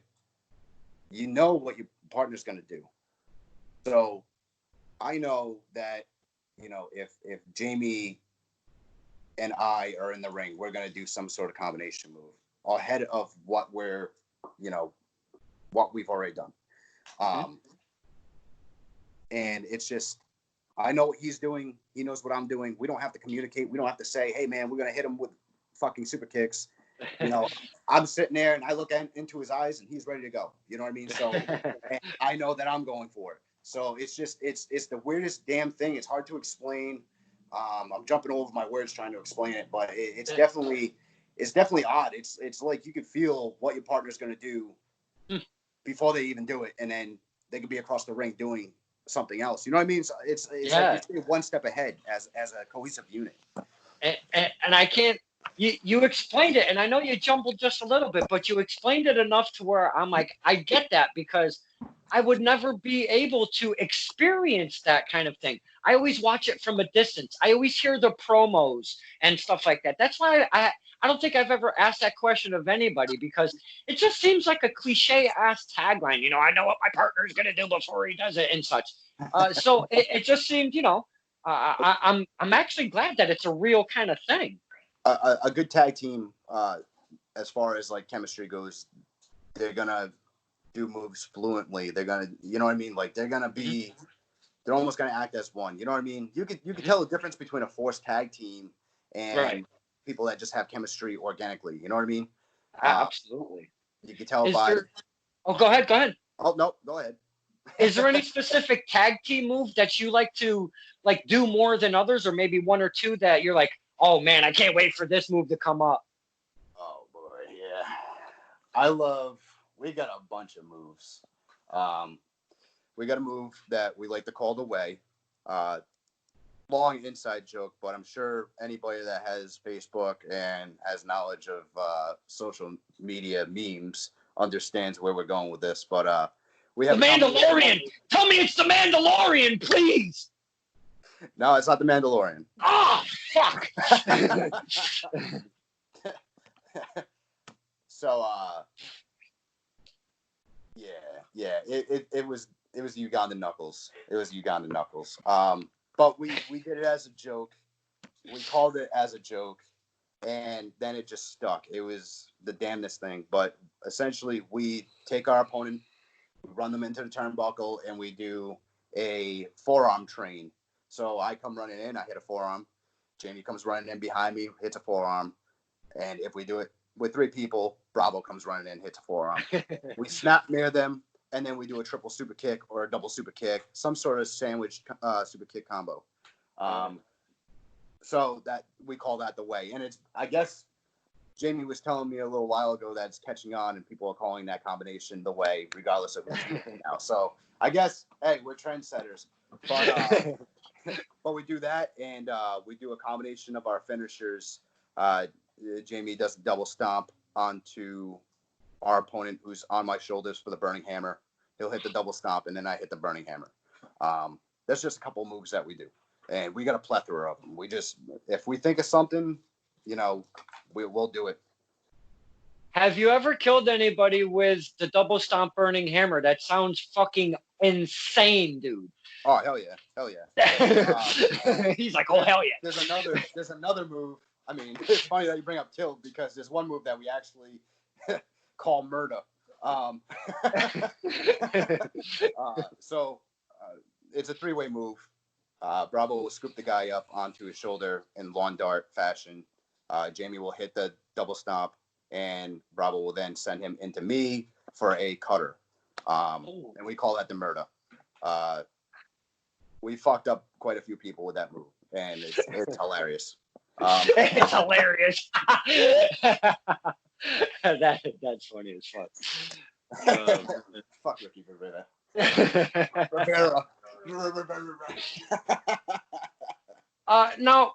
you know what your partner's going to do. So I know that, you know, if Jamie and I are in the ring, we're going to do some sort of combination move ahead of what we're, you know, what we've already done. And it's just, I know what he's doing. He knows what I'm doing. We don't have to communicate. We don't have to say, hey man, we're going to hit him with fucking super kicks. You know, I'm sitting there and I look into his eyes and he's ready to go. You know what I mean? So and I know that I'm going for it. So it's just, it's the weirdest damn thing. It's hard to explain. I'm jumping over my words trying to explain it, but it's definitely odd. It's like you can feel what your partner's going to do before they even do it, and then they could be across the ring doing something else. You know what I mean? So it's like you're one step ahead as a cohesive unit. And I can't. You explained it, and I know you jumbled just a little bit, but you explained it enough to where I'm like, I get that, because I would never be able to experience that kind of thing. I always watch it from a distance. I always hear the promos and stuff like that. That's why I don't think I've ever asked that question of anybody, because it just seems like a cliche-ass tagline. You know, I know what my partner's going to do before he does it and such. So it just seemed, you know, I'm actually glad that it's a real kind of thing. a good tag team, as far as like chemistry goes, they're gonna do moves fluently. They're gonna, you know what I mean? Like they're gonna be, they're almost gonna act as one. You know what I mean? You could tell the difference between a forced tag team and Right. people that just have chemistry organically. You know what I mean? Absolutely. You can tell Is by. there? Oh, go ahead. Go ahead. Oh no, go ahead. Is there any specific tag team move that you like to like do more than others, or maybe one or two that you're like, oh man, I can't wait for this move to come up? Oh boy, yeah. We got a bunch of moves. We got a move that we like to call the way. Long inside joke, but I'm sure anybody that has Facebook and has knowledge of social media memes understands where we're going with this. But we The have Mandalorian. Tell me it's the Mandalorian, please. No, it's not the Mandalorian. Oh, fuck. So, yeah, it was Ugandan Knuckles. It was Ugandan Knuckles. But we did it as a joke. We called it as a joke, and then it just stuck. It was the damnedest thing. But essentially, we take our opponent, we run them into the turnbuckle, and we do a forearm train. So I come running in, I hit a forearm. Jamie comes running in behind me, hits a forearm. And if we do it with three people, Bravo comes running in, hits a forearm. We snap near them, and then we do a triple super kick or a double super kick, some sort of sandwich super kick combo. So that we call that the way. And it's, I guess, Jamie was telling me a little while ago that it's catching on, and people are calling that combination the way, regardless of who's doing it now. So I guess, hey, we're trendsetters. But we do that, and we do a combination of our finishers. Jamie does a double stomp onto our opponent, who's on my shoulders for the burning hammer. He'll hit the double stomp, and then I hit the burning hammer. That's just a couple of moves that we do, and we got a plethora of them. We just, if we think of something, you know, we'll do it. Have you ever killed anybody with the double stomp burning hammer? That sounds fucking insane, dude. Oh, hell yeah. He's like, oh, hell yeah. There's another move. I mean, it's funny that you bring up Tilt, because there's one move that we actually call murder. So it's a three-way move. Bravo will scoop the guy up onto his shoulder in lawn dart fashion. Jamie will hit the double stomp, and Bravo will then send him into me for a cutter. And we call that the murder. We fucked up quite a few people with that move, and it's hilarious. It's hilarious. That's funny as fuck. Fuck Ricky Rivera. Now,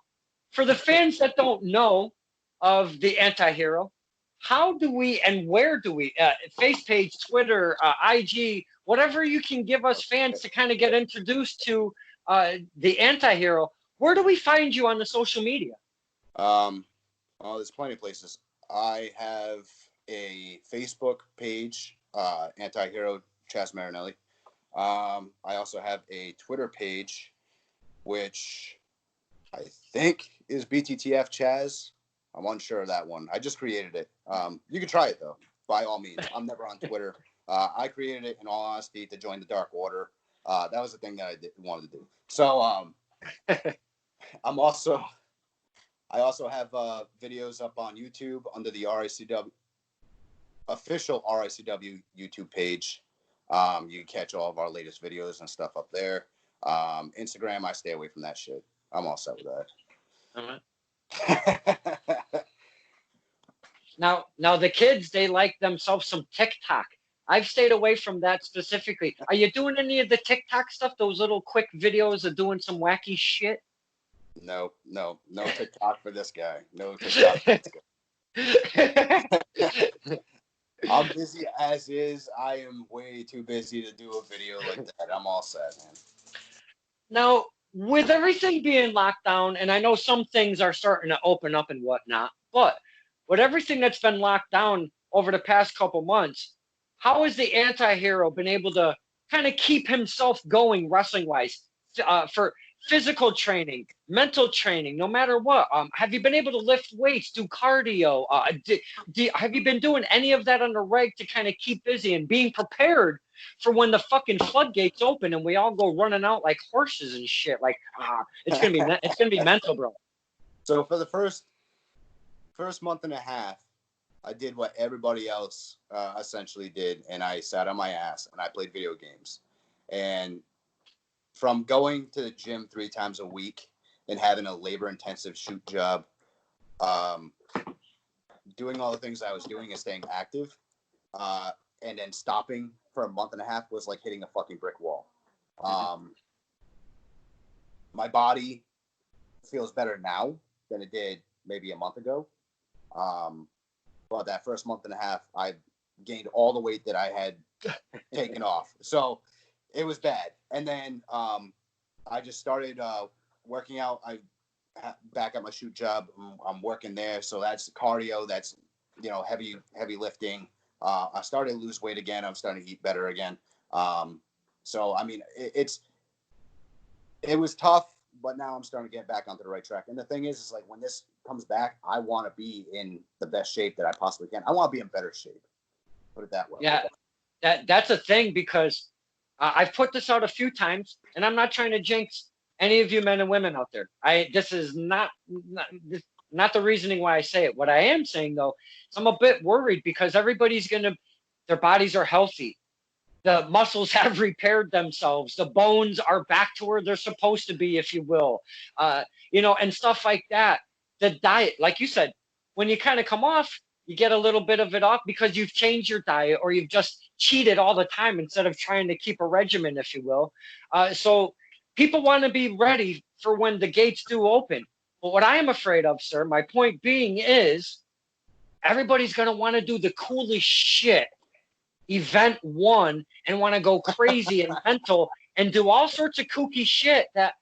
for the fans that don't know of the AntiHero, how do we and where do we, face page, Twitter, IG, whatever you can give us fans to kind of get introduced to the AntiHero, where do we find you on the social media? There's plenty of places. I have a Facebook page, AntiHero Chaz Marinelli. I also have a Twitter page, which I think is BTTF Chaz. I'm unsure of that one. I just created it. You can try it, though, by all means. I'm never on Twitter. I created it, in all honesty, to join the Dark Order. That was the thing that I wanted to do. So I also have videos up on YouTube under the official RICW YouTube page. You can catch all of our latest videos and stuff up there. Instagram, I stay away from that shit. I'm all set with that. Now the kids, they like themselves some TikTok. I've stayed away from that specifically. Are you doing any of the TikTok stuff? Those little quick videos of doing some wacky shit? No TikTok for this guy. No TikTok for this guy. I'm busy as is. I am way too busy to do a video like that. I'm all set, man. Now, with everything being locked down, and I know some things are starting to open up and whatnot, but with everything that's been locked down over the past couple months, how has the AntiHero been able to kind of keep himself going wrestling-wise? physical training, mental training, no matter what. Have you been able to lift weights, do cardio? Have you been doing any of that on the reg to kind of keep busy and being prepared for when the fucking floodgates open and we all go running out like horses and shit? Like, it's gonna be mental, bro. So for the first month and a half, I did what everybody else essentially did, and I sat on my ass and I played video games. And from going to the gym 3 times a week and having a labor-intensive shoot job, doing all the things I was doing and staying active, and then stopping for a month and a half was like hitting a fucking brick wall. My body feels better now than it did maybe a month ago. But that first month and a half, I gained all the weight that I had taken off. So it was bad. And then I just started working out. I back at my shoot job. I'm working there. So that's cardio. That's, heavy lifting. I started to lose weight again. I'm starting to eat better again. So, I mean, it was tough, but now I'm starting to get back onto the right track. And the thing is like when this comes back, I want to be in the best shape that I possibly can. I want to be in better shape. Put it that way. Yeah, that's a thing because I've put this out a few times, and I'm not trying to jinx any of you men and women out there. This is not the reasoning why I say it. What I am saying though, is I'm a bit worried because their bodies are healthy. The muscles have repaired themselves. The bones are back to where they're supposed to be, if you will, and stuff like that. The diet, like you said, when you kind of come off, you get a little bit of it off because you've changed your diet or you've just cheated all the time instead of trying to keep a regimen, if you will. So people want to be ready for when the gates do open. But what I am afraid of, sir, my point being is everybody's going to want to do the coolest shit event one and want to go crazy and mental and do all sorts of kooky shit that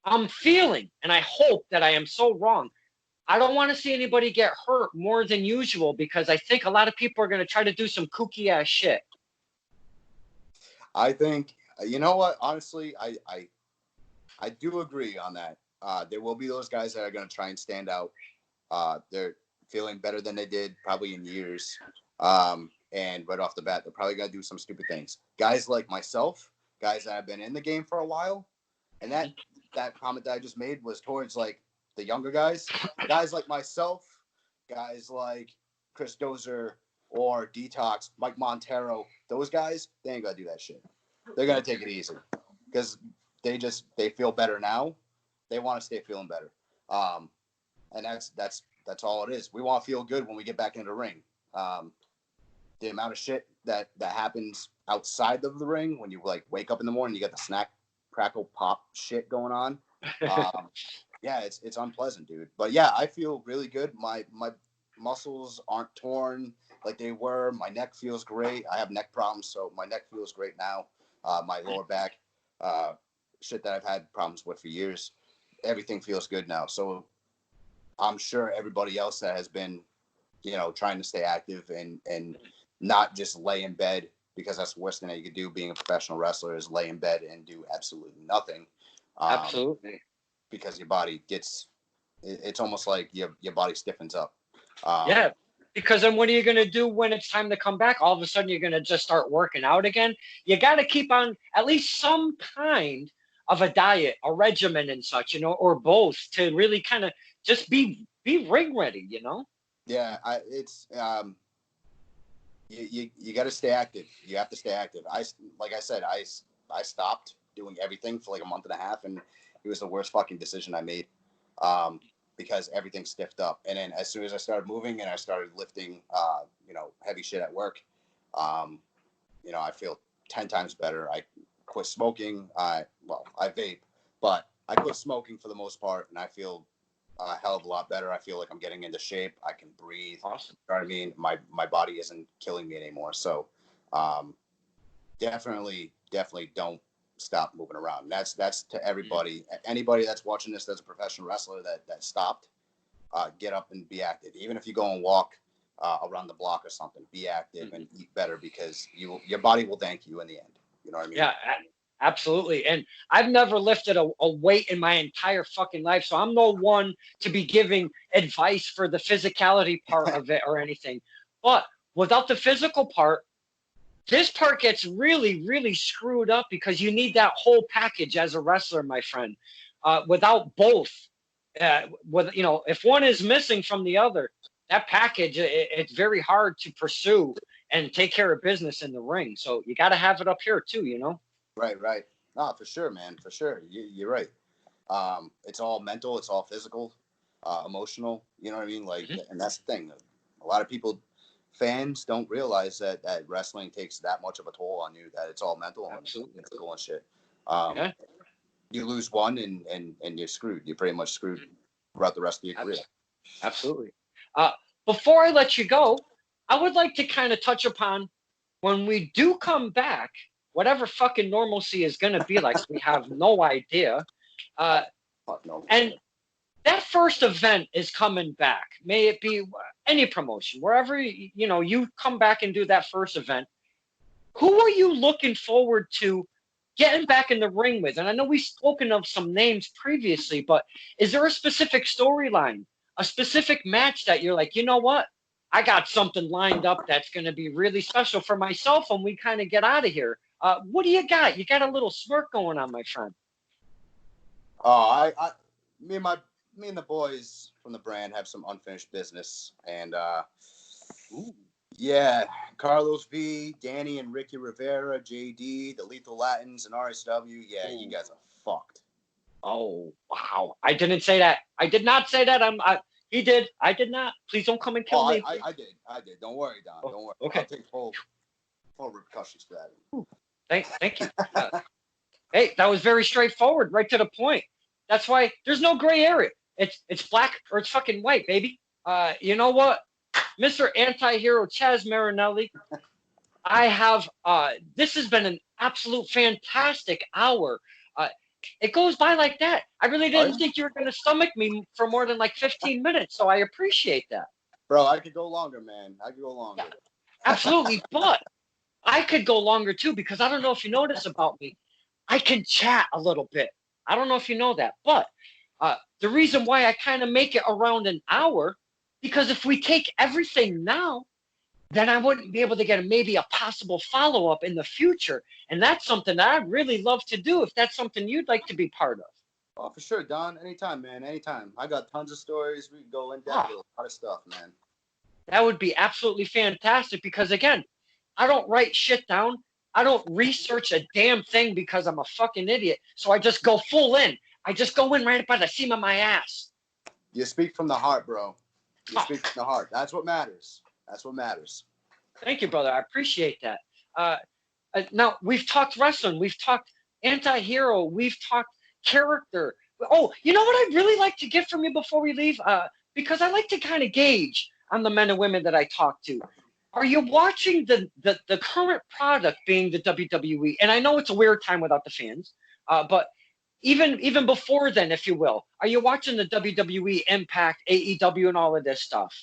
I'm feeling. And I hope that I am so wrong. I don't want to see anybody get hurt more than usual because I think a lot of people are going to try to do some kooky ass shit. I think, you know what, honestly, I do agree on that. There will be those guys that are going to try and stand out. They're feeling better than they did probably in years. And right off the bat, they're probably going to do some stupid things. Guys like myself, guys that have been in the game for a while, and that comment that I just made was towards like the younger guys like myself, guys like Chris Dozer or Detox, Mike Montero. Those guys, they ain't going to do that shit. They're going to take it easy because they feel better now. They want to stay feeling better. And that's all it is. We want to feel good when we get back into the ring. The amount of shit that happens outside of the ring when you like wake up in the morning, you got the snack, crackle, pop shit going on. Yeah, it's unpleasant, dude. But yeah, I feel really good. My muscles aren't torn like they were. My neck feels great. I have neck problems, so my neck feels great now. My lower back, shit that I've had problems with for years, everything feels good now. So I'm sure everybody else that has been, trying to stay active and not just lay in bed, because that's the worst thing that you could do being a professional wrestler is lay in bed and do absolutely nothing. Absolutely. Because your body it's almost like your body stiffens up. Yeah, because then what are you going to do when it's time to come back? All of a sudden, you're going to just start working out again. You got to keep on at least some kind of a diet, a regimen and such, or both to really kind of just be ring ready, Yeah, you got to stay active. You have to stay active. Like I said, I stopped doing everything for like a month and a half, and it was the worst fucking decision I made, because everything stiffed up. And then as soon as I started moving and I started lifting, heavy shit at work, I feel 10 times better. I quit smoking. I vape, but I quit smoking for the most part, and I feel a hell of a lot better. I feel like I'm getting into shape. I can breathe. Awesome. You know what I mean? My body isn't killing me anymore. So, definitely don't stop moving around. That's to everybody. Anybody that's watching this that's a professional wrestler that stopped, get up and be active. Even if you go and walk around the block or something, be active and eat better, because your body will thank you in the end. You know what I mean? Yeah. Absolutely. And I've never lifted a weight in my entire fucking life. So I'm no one to be giving advice for the physicality part of it or anything. But without the physical part, this part gets really, really screwed up because you need that whole package as a wrestler, my friend. Without both, if one is missing from the other, that package, it's very hard to pursue and take care of business in the ring. So you got to have it up here too, you know? Right, right. No, for sure, man. For sure. You're right. It's all mental. It's all physical, emotional. You know what I mean? Like, and that's the thing. A lot of people, fans, don't realize that wrestling takes that much of a toll on you. That it's all mental and physical and shit. Yeah. You lose one and you're screwed. You're pretty much screwed throughout the rest of your career. Absolutely. Before I let you go, I would like to kind of touch upon when we do come back, whatever fucking normalcy is going to be like, we have no idea. And that first event is coming back. May it be any promotion, wherever, you come back and do that first event. Who are you looking forward to getting back in the ring with? And I know we've spoken of some names previously, but is there a specific storyline, a specific match that you're like, you know what? I got something lined up that's going to be really special for myself when we kind of get out of here. What do you got? You got a little smirk going on, my friend. Oh, me and the boys from the brand have some unfinished business, and yeah, Carlos V, Danny and Ricky Rivera, JD, the Lethal Latins, and RSW. Yeah, you guys are fucked. Oh wow! I didn't say that. I did not say that. He did. I did not. Please don't come and kill me. I did. Don't worry, Don. Don't worry. Okay. I'll take full repercussions for that. Thank you. Hey, that was very straightforward, right to the point. That's why there's no gray area. It's black or it's fucking white, baby. You know what, Mr. AntiHero Chaz Marinelli, I have. This has been an absolute fantastic hour. It goes by like that. I really didn't think you were going to stomach me for more than like 15 minutes, so I appreciate that. Bro, I could go longer, man. I could go longer. Yeah, absolutely, but I could go longer too because I don't know if you notice about me. I can chat a little bit. I don't know if you know that, but the reason why I kind of make it around an hour, because if we take everything now, then I wouldn't be able to get maybe a possible follow-up in the future. And that's something that I'd really love to do if that's something you'd like to be part of. Oh, for sure, Don. Anytime, man. Anytime. I got tons of stories. We can go in depth with a lot of stuff, man. That would be absolutely fantastic because, again, I don't write shit down. I don't research a damn thing because I'm a fucking idiot. So I just go full in. I just go in right by the seam of my ass. You speak from the heart, bro. You speak from the heart. That's what matters. That's what matters. Thank you, brother. I appreciate that. Now, we've talked wrestling. We've talked anti-hero. We've talked character. Oh, you know what I'd really like to get from you before we leave? Because I like to kind of gauge on the men and women that I talk to. Are you watching the current product being the WWE? And I know it's a weird time without the fans, but even before then, if you will, are you watching the WWE, Impact, AEW, and all of this stuff?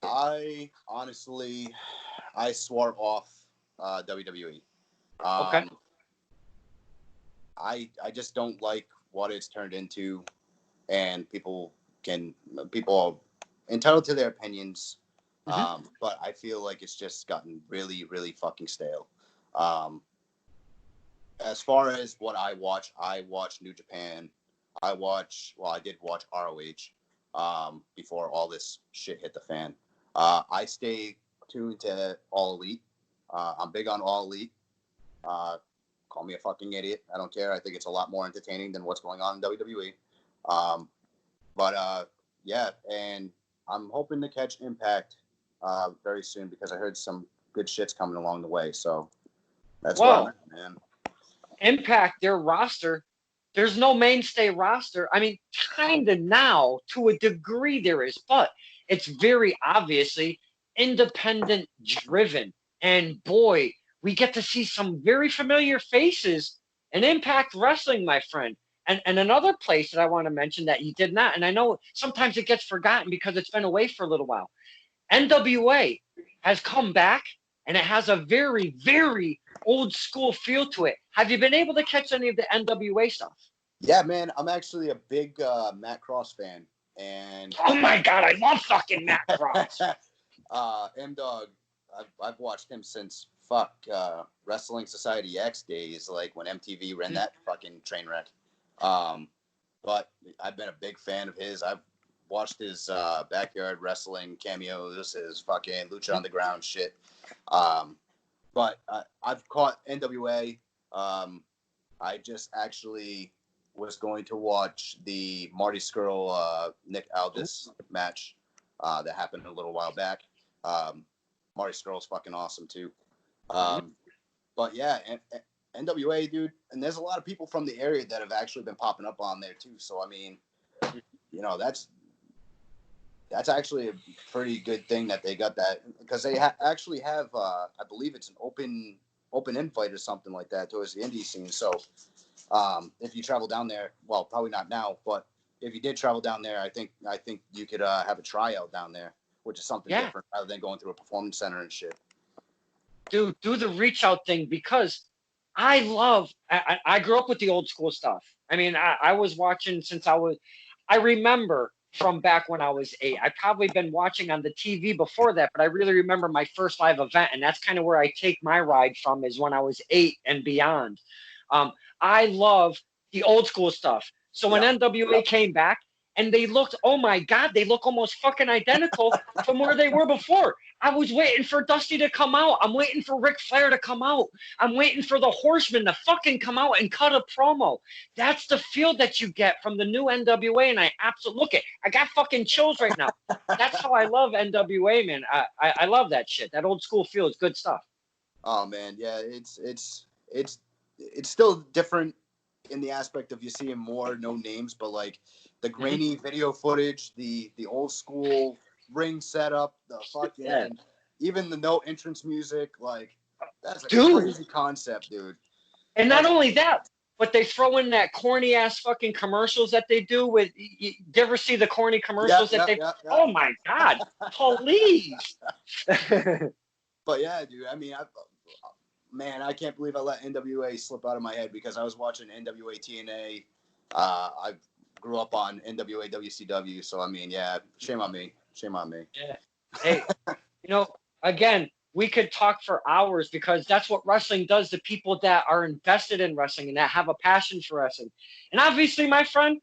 I honestly, swore off WWE. Okay. I just don't like what it's turned into, and people are entitled to their opinions. But I feel like it's just gotten really, really fucking stale. As far as what I watch New Japan. I did watch ROH before all this shit hit the fan. I stay tuned to All Elite. I'm big on All Elite. Call me a fucking idiot. I don't care. I think it's a lot more entertaining than what's going on in WWE. Yeah, and I'm hoping to catch Impact very soon because I heard some good shit's coming along the way. So that's where I'm at, man. Impact, their roster, there's no mainstay roster. I mean, kind of now to a degree there is, but it's very obviously independent driven. And boy, we get to see some very familiar faces in Impact Wrestling, my friend. And another place that I want to mention that you did not, and I know sometimes it gets forgotten because it's been away for a little while. NWA has come back, and it has a very, very old school feel to it. Have you been able to catch any of the NWA stuff? Yeah, man, I'm actually a big Matt Cross fan, and Oh my God, I love fucking Matt Cross. M-Dog, I've watched him since Wrestling Society X days, like when MTV ran that fucking train wreck. But I've been a big fan of his. I've watched his backyard wrestling cameos, his fucking Lucha Underground shit. But I've caught NWA. I just actually was going to watch the Marty Scurll Nick Aldis match that happened a little while back. Marty Scurll's fucking awesome too. But yeah, NWA, dude, and there's a lot of people from the area that have actually been popping up on there too. So I mean, you know, that's actually a pretty good thing that they got that, because they actually have I believe it's an open invite or something like that towards the indie scene. So if you travel down there, well, probably not now, but if you did travel down there, I think you could have a tryout down there, which is something different rather than going through a performance center and shit. Dude, do the reach out thing, because I grew up with the old school stuff. I mean, I was watching since I remember from back when I was 8. I've probably been watching on the TV before that, but I really remember my first live event, and that's kind of where I take my ride from, is when I was 8 and beyond. I love the old school stuff. So when NWA came back, and they looked, oh my God, they look almost fucking identical from where they were before. I was waiting for Dusty to come out. I'm waiting for Ric Flair to come out. I'm waiting for the Horsemen to fucking come out and cut a promo. That's the feel that you get from the new NWA, and I absolutely look it. I got fucking chills right now. That's how I love NWA, man. I love that shit. That old school feel is good stuff. Oh man, yeah, it's still different in the aspect of you seeing more no names, but like the grainy video footage, the old school ring setup, the fucking even the no entrance music, like that's a crazy concept, dude. And not only that, but they throw in that corny ass fucking commercials that they do with. You ever see the corny commercials Oh my God, please. But yeah, dude. I mean, I can't believe I let NWA slip out of my head, because I was watching NWA TNA. I grew up on NWA WCW, so I mean, yeah, shame on me. Yeah. Hey, again, we could talk for hours, because that's what wrestling does to people that are invested in wrestling and that have a passion for wrestling. And obviously, my friend,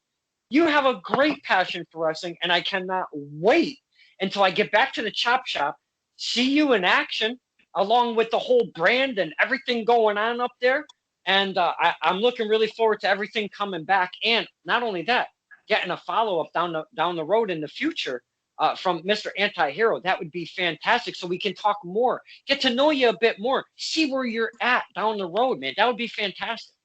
you have a great passion for wrestling, and I cannot wait until I get back to the chop shop, see you in action, along with the whole brand and everything going on up there. And I'm looking really forward to everything coming back. And not only that, getting a follow-up down the road in the future from Mr. AntiHero. That would be fantastic. So we can talk more, get to know you a bit more, see where you're at down the road, man. That would be fantastic.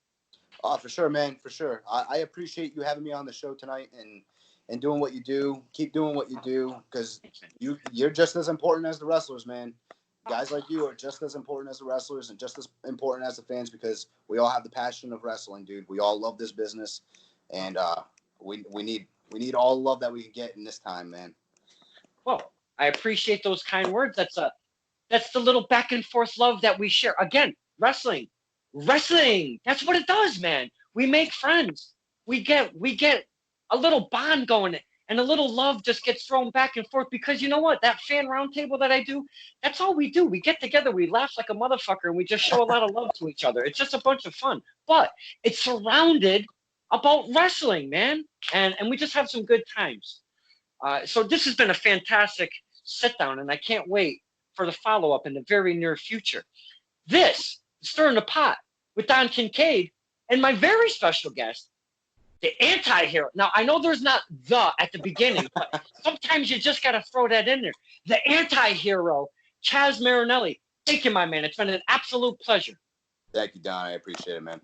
Oh, for sure, man. For sure. I appreciate you having me on the show tonight and doing what you do. Keep doing what you do, because you're just as important as the wrestlers, man. Guys like you are just as important as the wrestlers and just as important as the fans, because we all have the passion of wrestling, dude. We all love this business, and we need all the love that we can get in this time, man. Well, I appreciate those kind words. That's the little back and forth love that we share. Again, wrestling. That's what it does, man. We make friends. We get a little bond going, and a little love just gets thrown back and forth, because you know what? That fan roundtable that I do, that's all we do. We get together, we laugh like a motherfucker, and we just show a lot of love to each other. It's just a bunch of fun. But it's surrounded about wrestling, man. And we just have some good times. So this has been a fantastic sit down, and I can't wait for the follow-up in the very near future. This is Stirring the Pot with Don Kincaid and my very special guest, the AntiHero. Now, I know there's not the at the beginning, but sometimes you just got to throw that in there. The AntiHero, Chaz Marinelli. Thank you, my man. It's been an absolute pleasure. Thank you, Don. I appreciate it, man.